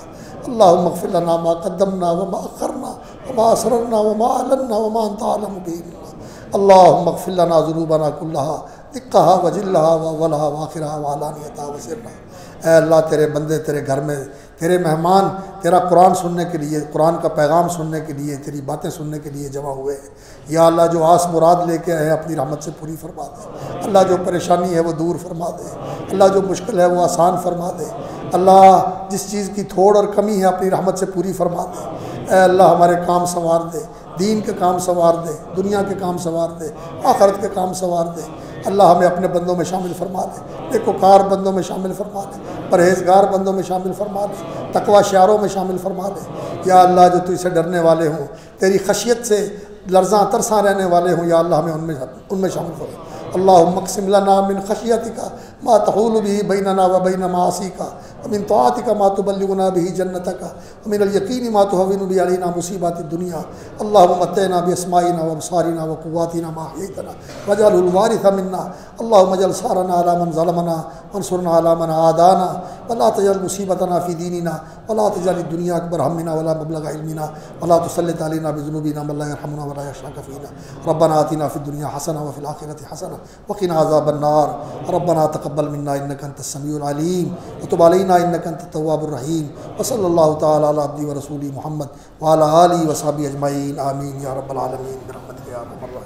اللہم اغفر لنا ما قدمنا وما اخرنا وما اسررنا وما اعلنا وما انت اعلم بہ منا، اللہم اغفر لنا ذنوبنا کلہا دقہا وجلہا واولہا وآخرہا وعلانیتہا وسرہا۔ اے اللہ تیرے بندے تیرے گھر میں، تیرے مہمان تیرا قرآن سننے کے لیے، قرآن کا پیغام سننے کے لیے، تیری باتیں سننے کے لیے جمع ہوئے ہیں، یا اللہ جو آس مراد لے کے آئے اپنی رحمت سے پوری فرما دے، اللہ جو پریشانی ہے وہ دور فرما دے، اللہ جو مشکل ہے وہ آسان فرما دے، اللہ جس چیز کی تھوڑ اور کمی ہے اپنی رحمت سے پوری فرما دے۔ اے اللہ ہمارے کام سنوار دے، دین کے کام سنوار دے، دنیا کے کام سنوار دے، آخرت کے کام سنوار دے۔ اللہ ہمیں اپنے بندوں میں شامل فرما دے، نیکوکار بندوں میں شامل فرما دے، پرہیزگار بندوں میں شامل فرما دے، تقوی شعاروں میں شامل فرما دے۔ یا اللہ جو تجھ سے ڈرنے والے ہوں، تیری خشیت سے لرزاں ترساں رہنے والے ہوں، یا اللہ ہمیں ان میں شامل فرما۔ اللہم اقسم لنا من خشیتک ما تحول به بیننا وبین معاصیک ومن طاعتک ما تبلغنا به جنتک ومن الیقین ما تهون به علینا مصیبات الدنیا اللہم متعنا باسماعنا وابصارنا وقواتنا ما احییتنا واجعله الوارث منا اللہم اجعل ثارنا علی من ظلمنا وانصرنا علی من عادانا ولا تجعل مصیبتنا فی دیننا ولا تجعل الدنیا اکبر ہمنا ولا مبلغ علمنا ولا تسلط علینا بذنوبنا من لا يرحمنا ولا يخشاك فینا ربنا آتنا فی الدنیا حسنہ وفی الآخرۃ حسنہ وقنا عذاب النار ربنا تقبل منا انك انت السميع العليم وتب علينا انك انت التواب الرحيم وصلى الله تعالى على عبده ورسوله محمد وعلى اله وصحبه اجمعين آمين يا رب العالمين برحمتك يا ارحم الراحمين.